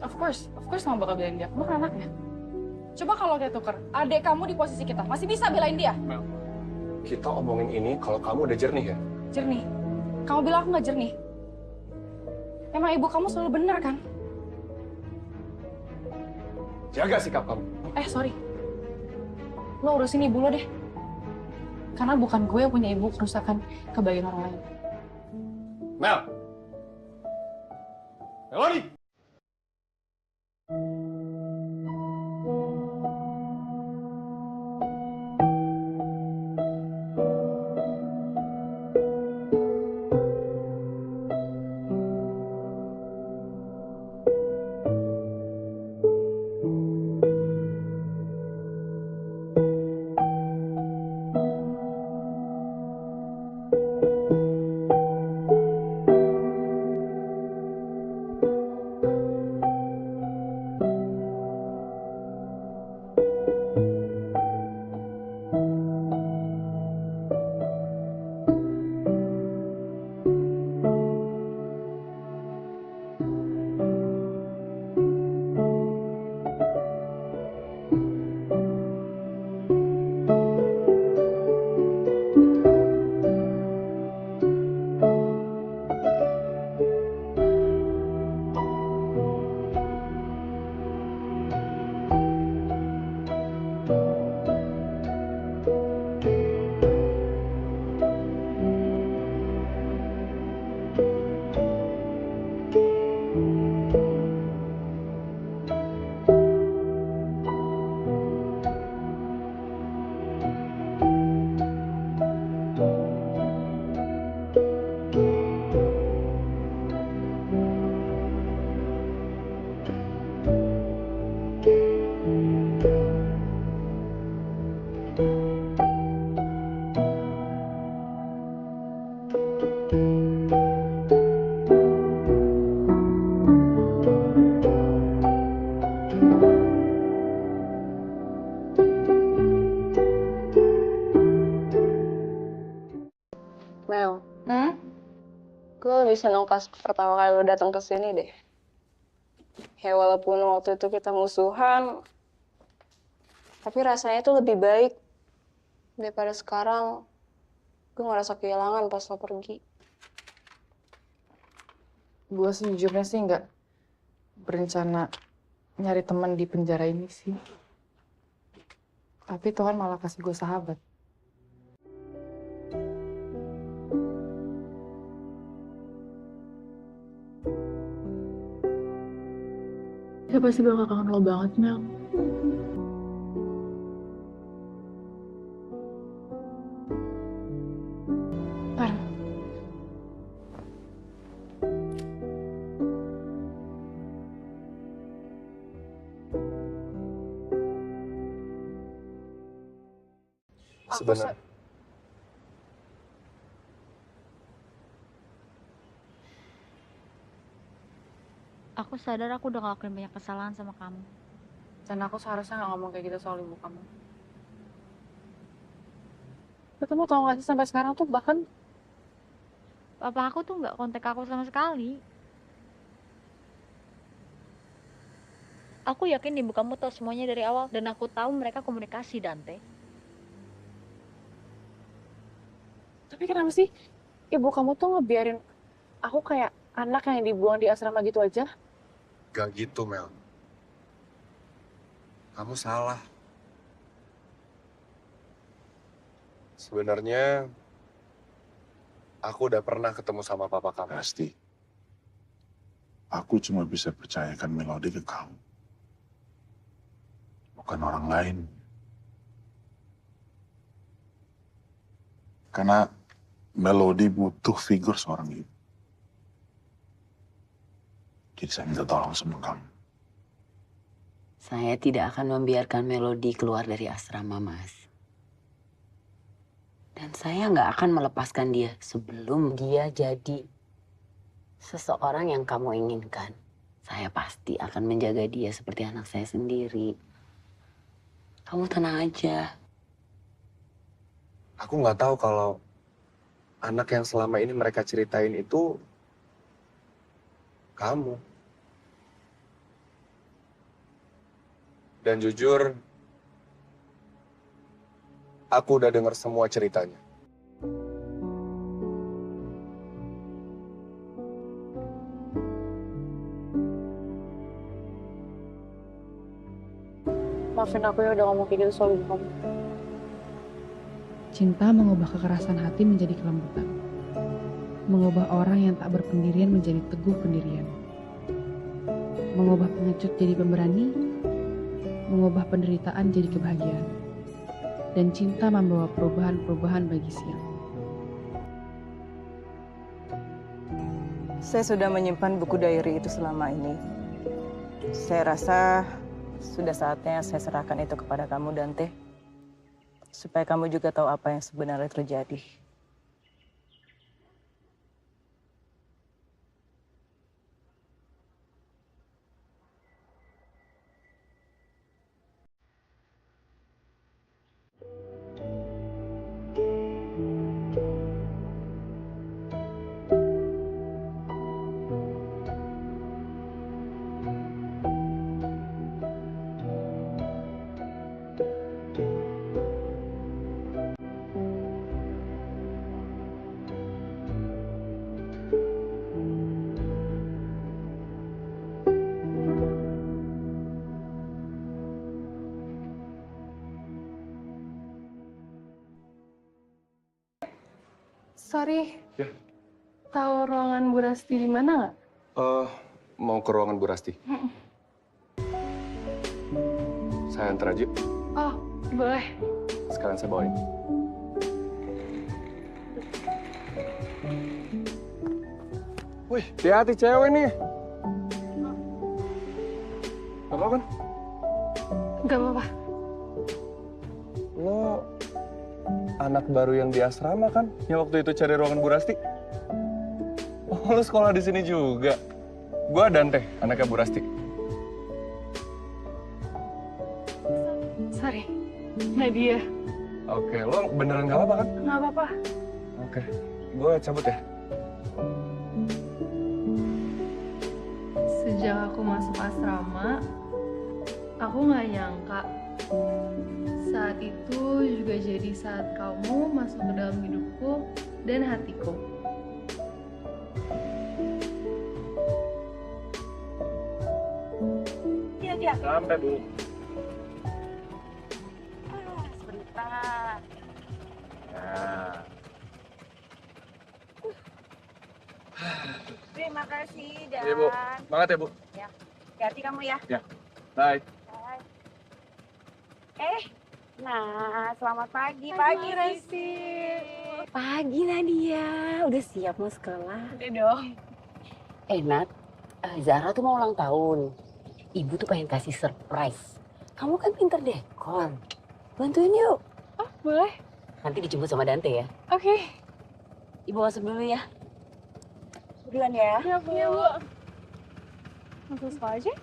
Of course kamu bakal belain dia. Kamu kan anaknya. Coba kalau kita tuker, adik kamu di posisi kita, masih bisa belain dia? Mel, kita omongin ini kalau kamu udah jernih ya? Jernih? Kamu bilang aku nggak jernih? Emang ibu kamu selalu benar kan? Jaga sikap kamu. Sorry. Lo urusin ibu lo deh. Karena bukan gue yang punya ibu kerusakan kebahagiaan orang lain. Mel! Melody! Mel, gue lebih seneng pas pertama kali lo datang ke sini deh. Ya walaupun waktu itu kita musuhan, tapi rasanya tuh lebih baik daripada sekarang. Gue ngerasa kehilangan pas lo pergi. Gue sejujurnya sih nggak berencana nyari teman di penjara ini sih. Tapi Tuhan malah kasih gue sahabat. Dia pasti bakal kangen lo banget, Mel. Par. Sebenarnya. Aku sadar aku udah ngelakuin banyak kesalahan sama kamu. Dan aku seharusnya nggak ngomong kayak gitu soal ibu kamu. Kamu tau gak sih sampai sekarang tuh bahkan Papa aku tuh nggak kontak aku sama sekali. Aku yakin ibu kamu tahu semuanya dari awal dan aku tahu mereka komunikasi, Dante. Tapi kenapa sih ibu kamu tuh ngebiarin aku kayak anak yang dibuang di asrama gitu aja? Gak gitu, Mel. Kamu salah. Sebenarnya aku udah pernah ketemu sama papa kamu. Pasti. Aku cuma bisa percayakan Melody ke kamu. Bukan orang lain. Karena Melody butuh figur seorang ibu. Jadi saya minta tolong sama kamu. Saya tidak akan membiarkan Melody keluar dari asrama, Mas. Dan saya nggak akan melepaskan dia sebelum dia jadi seseorang yang kamu inginkan. Saya pasti akan menjaga dia seperti anak saya sendiri. Kamu tenang aja. Aku nggak tahu kalau anak yang selama ini mereka ceritain itu kamu. Dan jujur, Aku udah dengar semua ceritanya. Maafin aku ya udah ngomong kayak gitu soal ibu kamu. Cinta mengubah kekerasan hati menjadi kelembutan. Mengubah orang yang tak berpendirian menjadi teguh pendirian. Mengubah pengecut jadi pemberani. Mengubah penderitaan jadi kebahagiaan. Dan cinta membawa perubahan-perubahan bagi siang. Saya sudah menyimpan buku diary itu selama ini. Saya rasa sudah saatnya saya serahkan itu kepada kamu, Dante. Supaya kamu juga tahu apa yang sebenarnya terjadi. Sorry. Ya. Tahu ruangan Bu Rasti di mana nggak? Mau ke ruangan Bu Rasti? Saya antar aja. Oh, boleh. Sekarang saya bawain. Wih, hati-hati cewek nih. Gak apa-apa kan? Gak apa-apa. Lo anak baru yang di asrama kan? Yang waktu itu cari ruangan Bu Rasti? Oh, lo sekolah di sini juga? Gua Dante, anaknya Bu Rasti. Sorry, Nadia. Oke, lo beneran gak apa-apa kan? Nggak apa-apa. Oke, gue cabut ya. Sejak aku masuk asrama, aku nggak nyangka saat itu juga jadi saat kamu masuk ke dalam hidupku dan hatiku. Iya. Sampai, Bu. Sebentar. Nah. Terima kasih, Dan. Iya, Bu. Semangat ya, Bu. Ya. Hati-hati kamu ya. Ya. Bye. Bye. Nah, selamat pagi. Pagi, Resti. Pagi, Nadia. Udah siap mau sekolah? Udah dong. Nat, Zara tuh mau ulang tahun. Ibu tuh pengen kasih surprise. Kamu kan pinter dekor. Bantuin yuk. Oh, boleh. Nanti dijemput sama Dante ya. Oke. Ibu masuk dulu ya. Duluan ya. Ya, Bu. Langsung sekolah aja?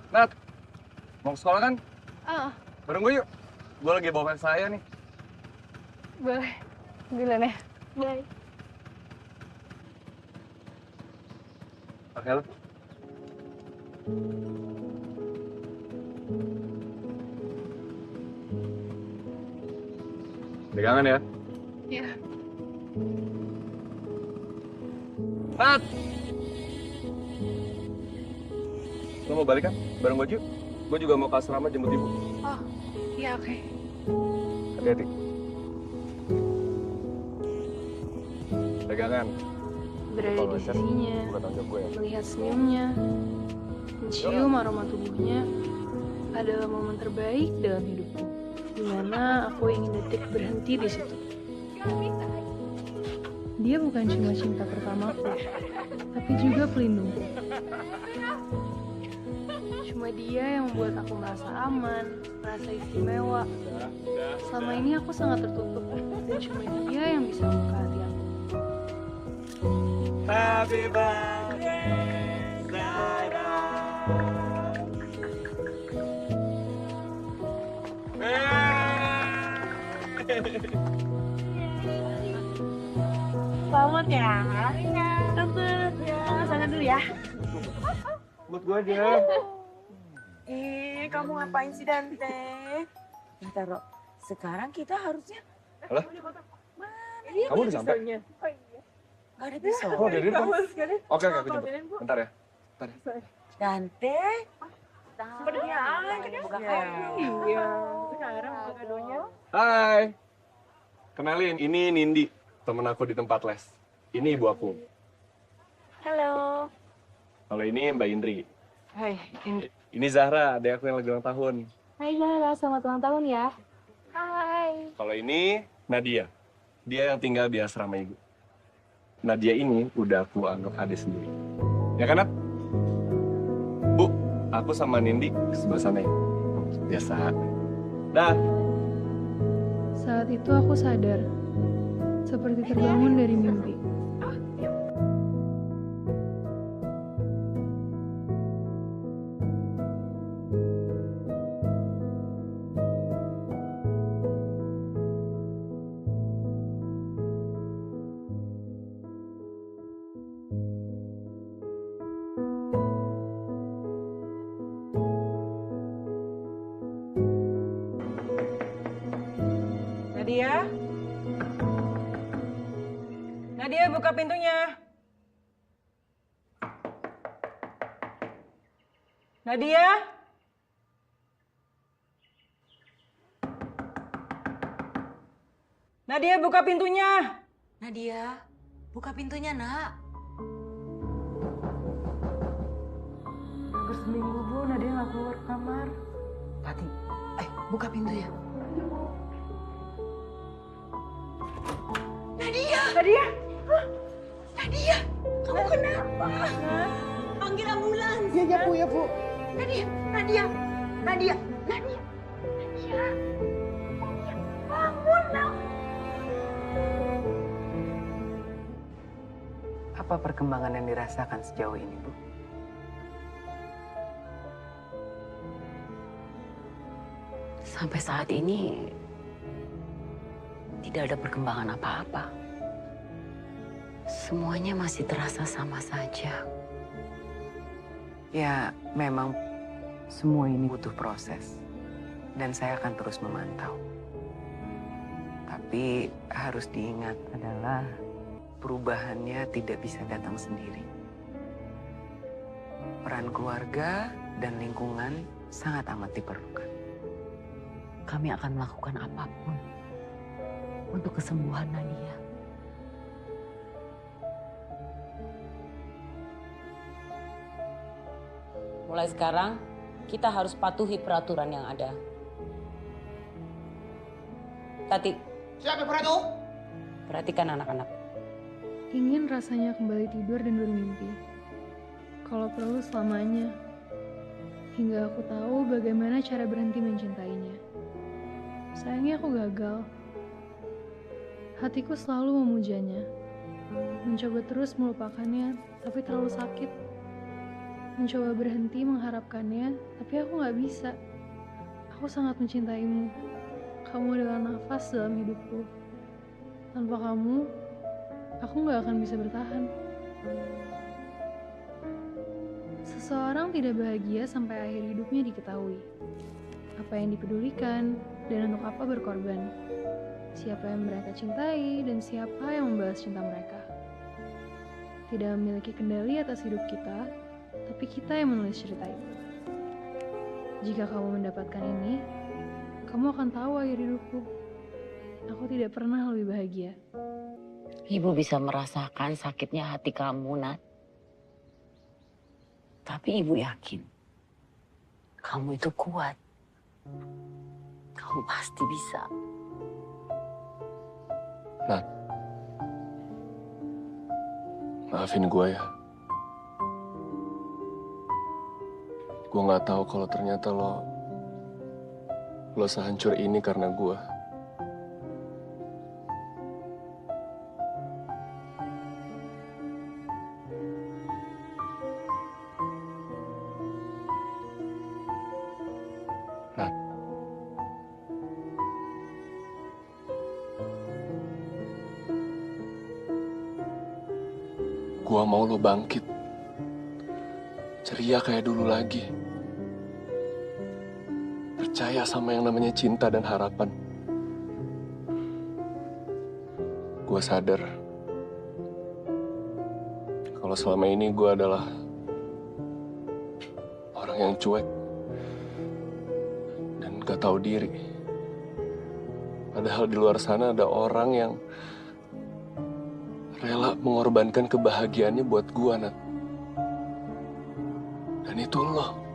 Nat, mau ke sekolah kan? Ah, Bareng gue yuk. Gue lagi bawa fans saya nih. boleh. Duluan ya. Bye. Oke, lo. Pegangan ya. Iya. Nat! Lo mau balik kan? Bareng gue yuk. Gue juga mau ke asrama jemput ibu. Oh, iya oke. Hati-hati. Pegangan. Berada Kalau di lecet, sisinya, bukan tanggung jawab gue ya. melihat senyumnya, mencium aroma tubuhnya, adalah momen terbaik dalam hidupku. Di mana aku ingin detik berhenti di situ. Dia bukan cuma cinta pertamaku, tapi juga pelindungku. Cuma dia yang membuat aku merasa aman, merasa istimewa. Selama ini aku sangat tertutup, dan cuma dia yang bisa membuka hati aku. Happy birthday, Zara. Selamat ya. Tante. Ya, sana dulu ya. Buat gue aja. Kamu ngapain sih, Dante? Bentar, Ro. Sekarang kita harusnya... Halo? Kamu udah sampai? Gak ada pisau. Oh, udah di depan. Oke, aku jemput. Bentar ya. Dante. Pergi aja. Buka Iya. Sekarang buka kadonya. Hai. Kenalin, ini Nindi, temen aku di tempat les. Ini ibu aku. Halo. Kalau ini Mbak Indri. Hai, Ini Zahra, adik aku yang lagi ulang tahun. Hai Zahra, selamat ulang tahun ya. Hai. Kalau ini Nadia. Dia yang tinggal di asrama ibu. Nadia ini udah aku anggap adik sendiri. Ya kan, Nat? Bu, aku sama Nindi ke sebelah sana ya. Biasa. Dah. Saat itu aku sadar, seperti terbangun dari mimpi. Nadia? Nadia, buka pintunya. Nadia? Nadia, buka pintunya. Nadia, buka pintunya, Nak. Hampir seminggu, Bu. Nadia nggak keluar kamar. Tati, buka pintunya. Nadia! Nadia! Hah? Nadia! Kamu kenapa? Panggil ambulans. Iya, ya Bu, ya Bu. Nadia! Nadia! Nadia! Nadia! Nadia! Bangun, Nak! Apa perkembangan yang dirasakan sejauh ini, Bu? Sampai saat ini tidak ada perkembangan apa-apa. Semuanya masih terasa sama saja. Ya, memang semua ini butuh proses. Dan saya akan terus memantau. Tapi harus diingat adalah perubahannya tidak bisa datang sendiri. Peran keluarga dan lingkungan sangat amat diperlukan. Kami akan melakukan apapun untuk kesembuhan Nadia. Mulai sekarang, kita harus patuhi peraturan yang ada. Tati. Siapa Pratu? Perhatikan anak-anak. Ingin rasanya kembali tidur dan bermimpi. Kalau perlu selamanya. Hingga aku tahu bagaimana cara berhenti mencintainya. Sayangnya aku gagal. Hatiku selalu memujanya. Mencoba terus melupakannya, tapi terlalu sakit. Mencoba berhenti mengharapkannya, tapi aku gak bisa. Aku sangat mencintaimu. Kamu adalah nafas dalam hidupku. Tanpa kamu, aku gak akan bisa bertahan. Seseorang tidak bahagia sampai akhir hidupnya diketahui. Apa yang dipedulikan, dan untuk apa berkorban. Siapa yang mereka cintai, dan siapa yang membalas cinta mereka. Tidak memiliki kendali atas hidup kita, tapi kita yang menulis cerita itu. Jika kamu mendapatkan ini, kamu akan tahu akhir hidupku. Aku tidak pernah lebih bahagia. Ibu bisa merasakan sakitnya hati kamu, Nat. Tapi ibu yakin, kamu itu kuat. Kamu pasti bisa. Nat, maafin gue ya. Gue nggak tahu kalau ternyata lo sehancur ini karena gue. Nat, gue mau lo bangkit, ceria kayak dulu lagi. Percaya sama yang namanya cinta dan harapan. gue sadar kalau selama ini gue adalah orang yang cuek dan gak tahu diri. Padahal di luar sana ada orang yang rela mengorbankan kebahagiaannya buat gue, Nat. Dan itu lo.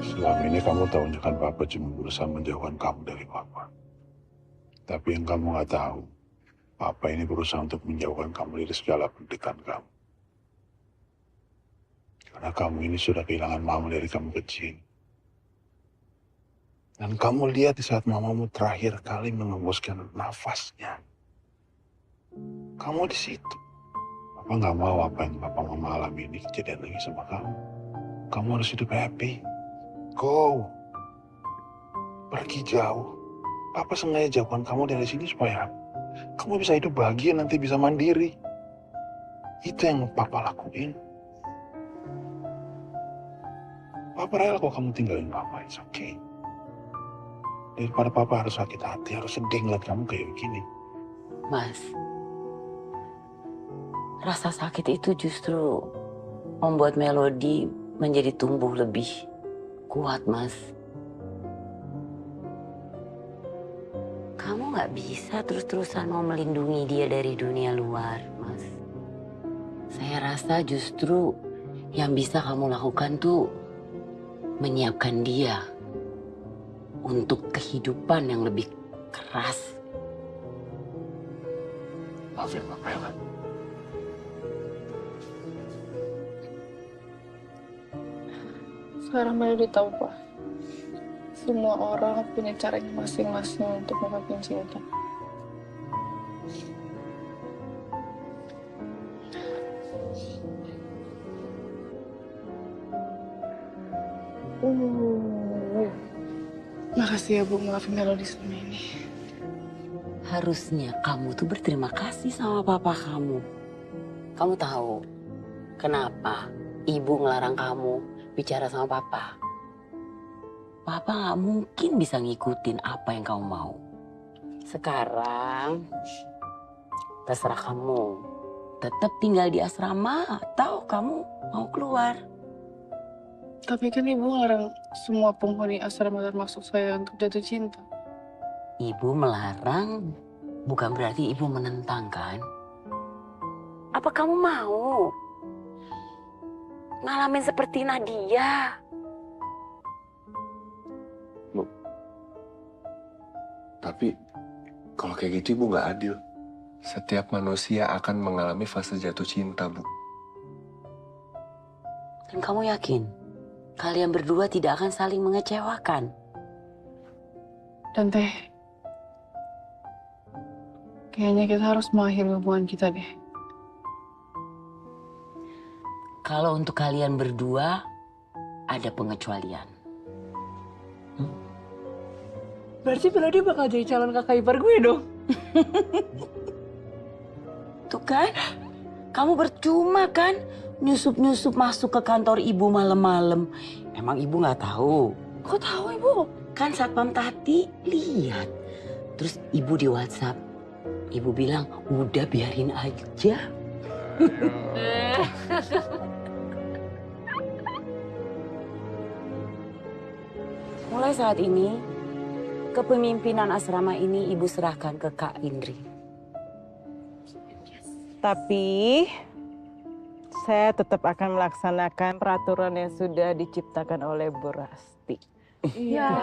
Selama ini kamu tahunya kan Papa cuma berusaha menjauhkan kamu dari Papa. Tapi yang kamu nggak tahu, Papa ini berusaha untuk menjauhkan kamu dari segala pendidikan kamu. Karena kamu ini sudah kehilangan mama dari kamu kecil. Dan kamu lihat di saat mamamu terakhir kali mengembuskan nafasnya. Kamu di situ. Papa nggak mau apa yang Papa Mama alami ini kejadian lagi sama kamu. Kamu harus hidup happy. Go. Pergi jauh. Papa sengaja jauhkan kamu dari sini supaya kamu bisa hidup bahagia, nanti bisa mandiri. Itu yang Papa lakuin. Papa rela kok kamu tinggalin Papa, it's okay. Daripada Papa harus sakit hati, harus sedih ngeliat kamu kayak begini. Mas, rasa sakit itu justru membuat Melody menjadi tumbuh lebih kuat, Mas. Kamu nggak bisa terus-terusan mau melindungi dia dari dunia luar, Mas. Saya rasa justru yang bisa kamu lakukan tuh menyiapkan dia untuk kehidupan yang lebih keras. Maafin Papa ya, Lan. Sekarang Melody tahu, Pak. Semua orang punya caranya masing-masing untuk mengungkapkan cinta. Makasih ya, Bu, maafin Melody selama ini. Harusnya kamu tuh berterima kasih sama papa kamu. Kamu tahu kenapa ibu ngelarang kamu bicara sama papa? Papa nggak mungkin bisa ngikutin apa yang kamu mau. Sekarang terserah kamu. Tetap tinggal di asrama atau kamu mau keluar. Tapi kan Ibu ngelarang semua penghuni asrama termasuk saya untuk jatuh cinta. Ibu melarang bukan berarti ibu menentang, kan? Apa kamu mau ngalamin seperti Nadia? Bu, tapi kalau kayak gitu Ibu nggak adil. Setiap manusia akan mengalami fase jatuh cinta, Bu. Dan kamu yakin kalian berdua tidak akan saling mengecewakan? Dan Teh, kayaknya kita harus mengakhiri hubungan kita deh. Kalau untuk kalian berdua ada pengecualian. Berarti Melody bakal jadi calon kakak ipar gue dong. Tuh kan, kamu percuma kan nyusup-nyusup masuk ke kantor ibu malam-malam. Emang ibu nggak tahu? Kok tahu Ibu? Kan Satpam Tati lihat. Terus ibu di WhatsApp. Ibu bilang, udah biarin aja. Mulai saat ini, kepemimpinan asrama ini ibu serahkan ke Kak Indri. Tapi saya tetap akan melaksanakan peraturan yang sudah diciptakan oleh Bu Rasti. Iya.